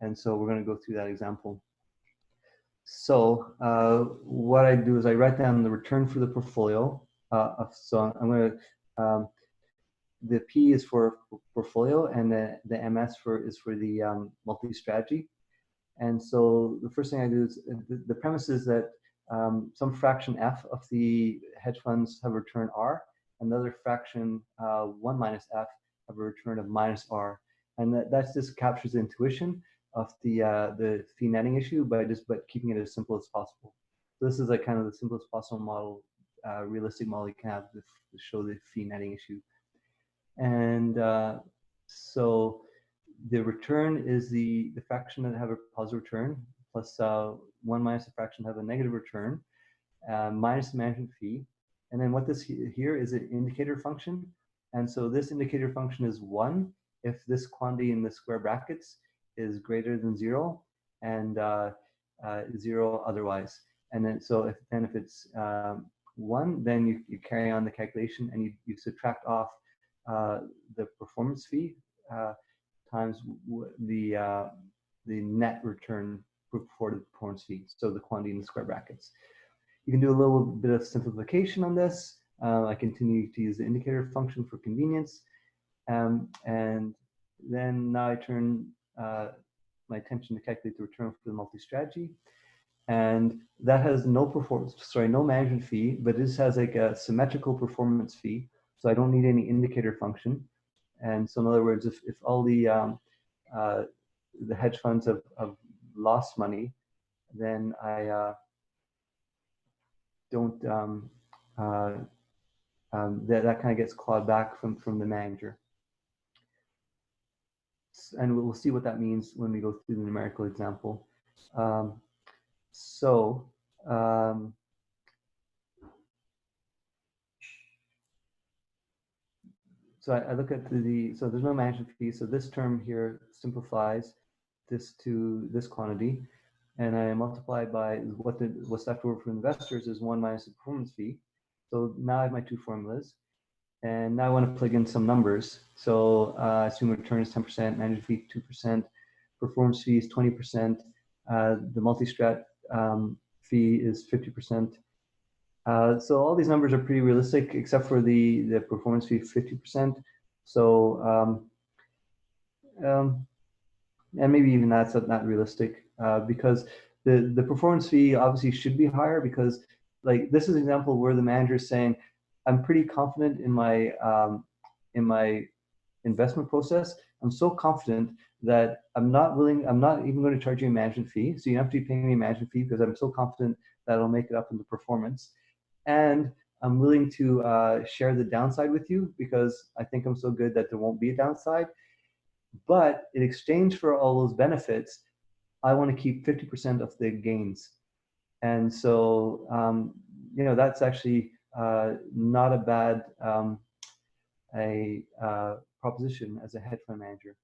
And so we're going to go through that example. So what I do is I write down the return for the portfolio. So I'm going to, the P is for portfolio, and the MS is for the multi-strategy. And so the first thing I do is the premise is that some fraction F of the hedge funds have a return R, another fraction 1 minus F have a return of minus R. And that just captures the intuition of the fee netting issue by keeping it as simple as possible. So this is like kind of the simplest possible model, realistic model you can have to show the fee netting issue. And so the return is the fraction that have a positive return plus 1 minus the fraction have a negative return minus the management fee. And then what this here is an indicator function. And so this indicator function is 1 if this quantity in the square brackets is greater than 0 and 0 otherwise. And then so if it's 1, then you carry on the calculation and you subtract off the performance fee times the net return for the performance fee, so the quantity in the square brackets. You can do a little bit of simplification on this. I continue to use the indicator function for convenience. And then now I turn my attention to calculate the return for the multi-strategy. And that has no management fee, but this has like a symmetrical performance fee. So I don't need any indicator function. And so in other words, if all the hedge funds have lost money, then I don't, that kind of gets clawed back from the manager. And we'll see what that means when we go through the numerical example. So I look at so there's no management fee. So this term here simplifies this to this quantity, and I multiply by what's left over for investors is 1 minus the performance fee. So now I have my two formulas, and now I want to plug in some numbers. So I assume return is 10%, management fee 2%, performance fee is 20%, the multi-strat fee is 50%. So all these numbers are pretty realistic, except for the performance fee 50%. So and maybe even that's not realistic because the performance fee obviously should be higher, because like this is an example where the manager is saying, I'm pretty confident in my investment process. I'm so confident that I'm not even going to charge you a management fee. So you don't have to be paying me a management fee because I'm so confident that it'll make it up in the performance. And I'm willing to share the downside with you because I think I'm so good that there won't be a downside. But in exchange for all those benefits, I want to keep 50% of the gains. And so, that's actually not a bad proposition as a hedge fund manager.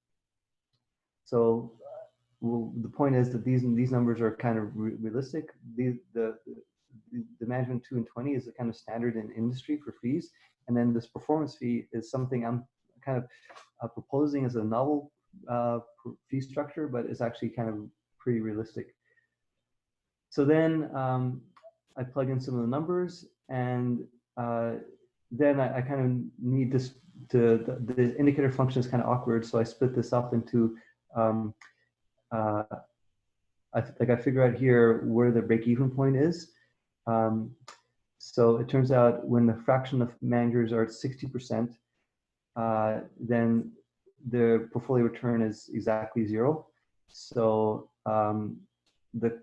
So well, the point is that these numbers are kind of realistic. The management 2 and 20 is a kind of standard in industry for fees, and then this performance fee is something I'm kind of proposing as a novel fee structure, but it's actually kind of pretty realistic. So then I plug in some of the numbers, and then I kind of need this the indicator function is kind of awkward, so I split this up into I figure out here where the break-even point is. So it turns out when the fraction of managers are at 60%, then the portfolio return is exactly 0. So the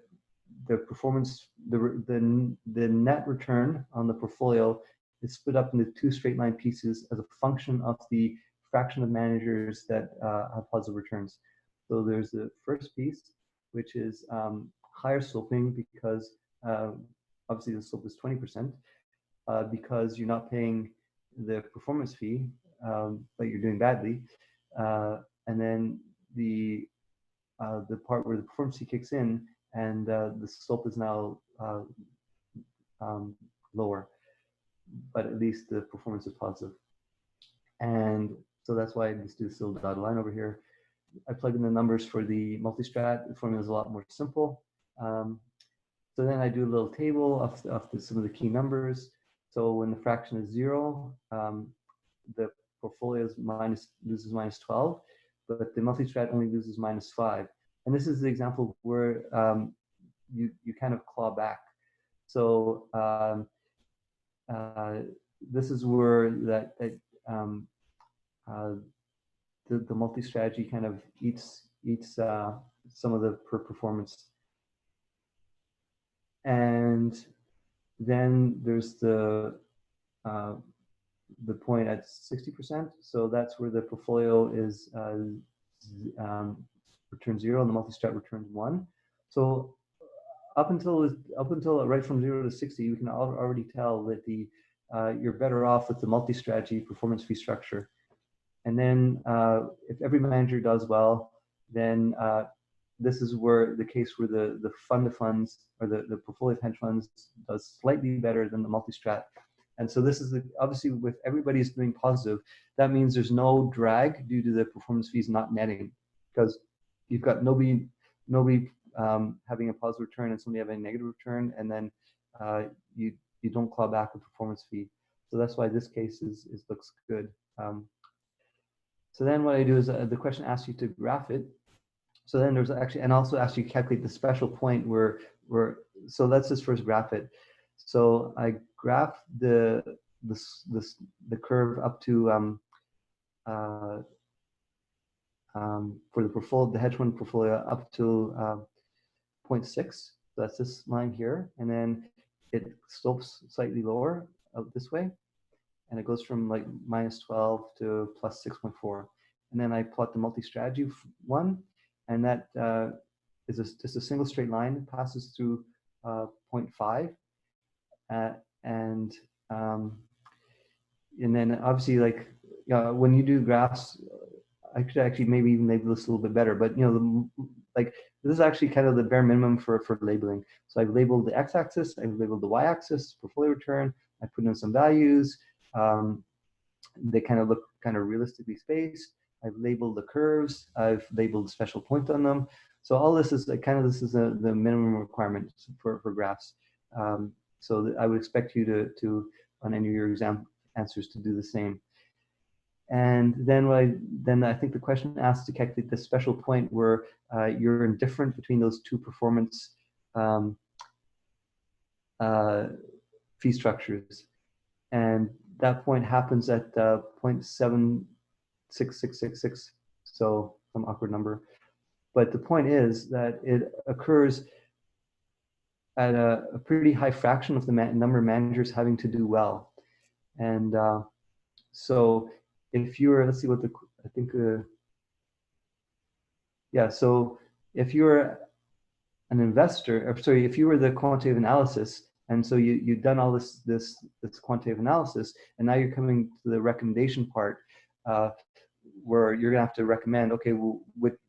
performance, the net return on the portfolio is split up into 2 straight line pieces as a function of the fraction of managers that have positive returns. So there's the first piece, which is higher sloping because obviously the slope is 20%, because you're not paying the performance fee, but you're doing badly. And then the part where the performance fee kicks in and the slope is now lower, but at least the performance is positive. And so that's why I just do this little dotted line over here. I plug in the numbers for the multi-strat. The formula is a lot more simple. So then I do a little table of some of the key numbers. So when the fraction is 0, the portfolio loses minus 12, but the multi-strat only loses minus 5. And this is the example where you kind of claw back. So this is where the multi-strategy kind of eats some of the performance. And then there's the point at 60%. So that's where the portfolio is returns 0 and the multi-strat returns 1. So up until right from 0 to 60, you can already tell that you're better off with the multi-strategy performance fee structure. And then if every manager does well, then this is where the case where the fund of funds or the portfolio of hedge funds does slightly better than the multi-strat. And so this is obviously with everybody's doing positive, that means there's no drag due to the performance fees not netting, because you've got nobody having a positive return and somebody having a negative return, and then you don't claw back a performance fee. So that's why this case looks good. So then what I do is the question asks you to graph it. So then there's actually, and also asks you to calculate the special point so let's just first graph it. So I graph the curve up to for the portfolio, the hedge fund portfolio up to 0.6. So that's this line here, and then it slopes slightly lower out this way, and it goes from like minus 12 to plus 6.4. And then I plot the multi-strategy one, and that is just a single straight line. It passes through 0.5, and then obviously, like when you do graphs, I could actually maybe even label this a little bit better, but like this is actually kind of the bare minimum for labeling. So I've labeled the x-axis, I've labeled the y-axis, portfolio return, I put in some values. They kind of look kind of realistically spaced. I've labeled the curves. I've labeled the special point on them. So all this is the minimum requirement for graphs. So I would expect you to on any of your exam answers to do the same. And then I think the question asks to calculate the special point where you're indifferent between those two performance fee structures. And that point happens at 0.76666, so some awkward number. But the point is that it occurs at a pretty high fraction of the number of managers having to do well. And so if you're, let's see what I think, yeah, so if you're an investor, or sorry, if you were the quantitative analysis, and so you've done all this quantitative analysis, and now you're coming to the recommendation part. where you're gonna have to recommend, okay, well,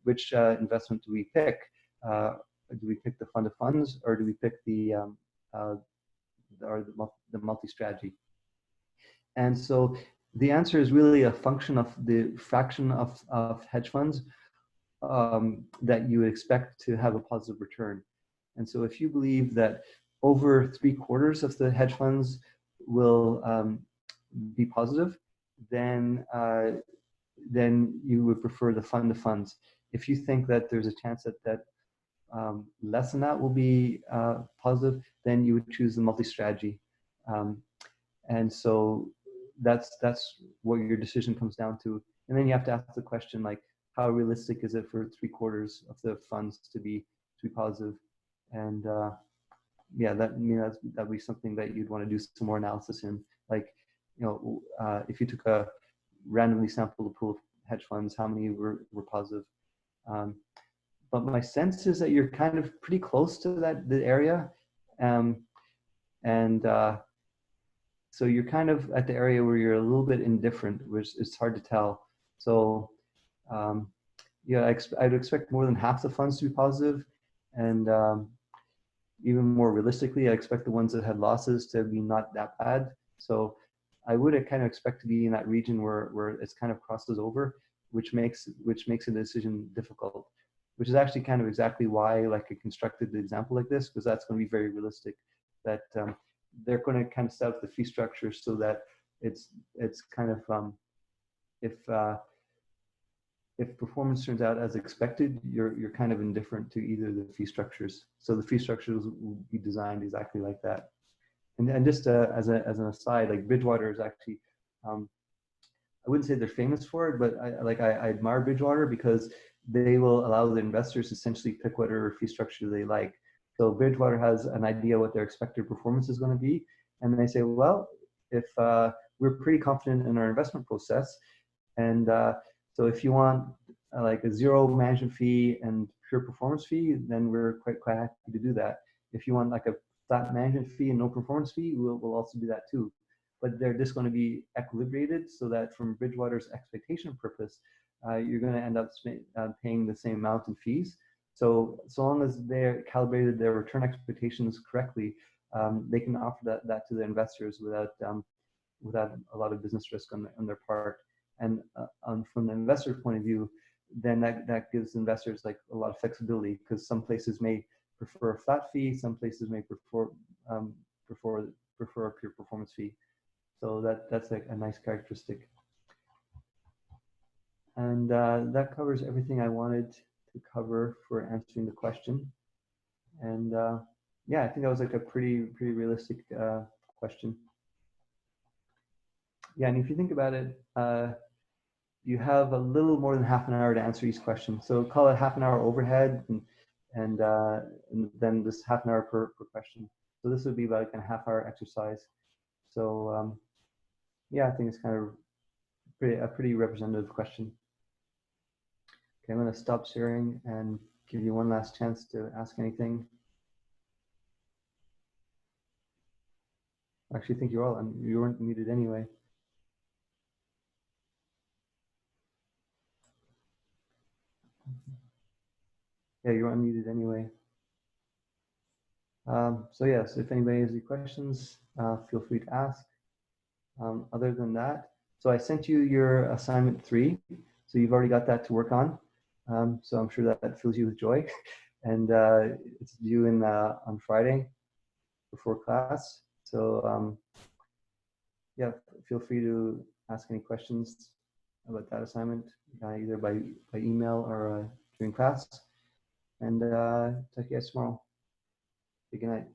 which investment do we pick? Do we pick the fund of funds, or do we pick uh, the multi-strategy? And so the answer is really a function of the fraction of hedge funds that you would expect to have a positive return. And so if you believe that over 3/4 of the hedge funds will be positive, then you would prefer the fund of funds. If you think that there's a chance that less than that will be positive, then you would choose the multi-strategy. And so that's what your decision comes down to. And then you have to ask the question, like, how realistic is it for 3/4 of the funds to be positive? And yeah, that'd be something that you'd want to do some more analysis in. Like, if you took a randomly sampled pool of hedge funds, how many were positive? But my sense is that you're kind of pretty close to the area, and so you're kind of at the area where you're a little bit indifferent, which is hard to tell. So yeah, I'd expect more than half the funds to be positive, and even more realistically, I expect the ones that had losses to be not that bad. So I would kind of expect to be in that region where it's kind of crosses over, which makes a decision difficult. Which is actually kind of exactly why, like, I constructed the example like this, because that's going to be very realistic. That they're going to kind of set up the fee structure so that it's kind of if performance turns out as expected, you're kind of indifferent to either the fee structures. So the fee structures will be designed exactly like that. And just as an aside, like Bridgewater is actually, I wouldn't say they're famous for it, but I admire Bridgewater because they will allow the investors to essentially pick whatever fee structure they like. So Bridgewater has an idea what their expected performance is going to be, and they say, well, if we're pretty confident in our investment process, and so if you want like a zero management fee and pure performance fee, then we're quite happy to do that. If you want like a flat management fee and no performance fee, we'll also do that too. But they're just going to be equilibrated so that from Bridgewater's expectation purpose, you're going to end up paying the same amount in fees. So long as they're calibrated their return expectations correctly, they can offer that to the investors without a lot of business risk on their part. And from the investor point of view, then that gives investors like a lot of flexibility, because some places may prefer a flat fee, some places may prefer a pure performance fee. So that's like a nice characteristic. And that covers everything I wanted to cover for answering the question. And yeah, I think that was like a pretty realistic question. Yeah, and if you think about it, you have a little more than half an hour to answer each question. So call it half an hour overhead, and then this half an hour per question. So this would be like a half-hour exercise. So yeah, I think it's kind of a pretty representative question. Okay, I'm going to stop sharing and give you one last chance to ask anything. I actually think you weren't muted anyway. Yeah, you're unmuted anyway. So yes, if anybody has any questions, feel free to ask. Other than that, so I sent you your assignment 3, so you've already got that to work on. So I'm sure that fills you with joy, and it's due on Friday before class. So yeah, feel free to ask any questions about that assignment, either by email or during class. And talk to you guys tomorrow. Good night.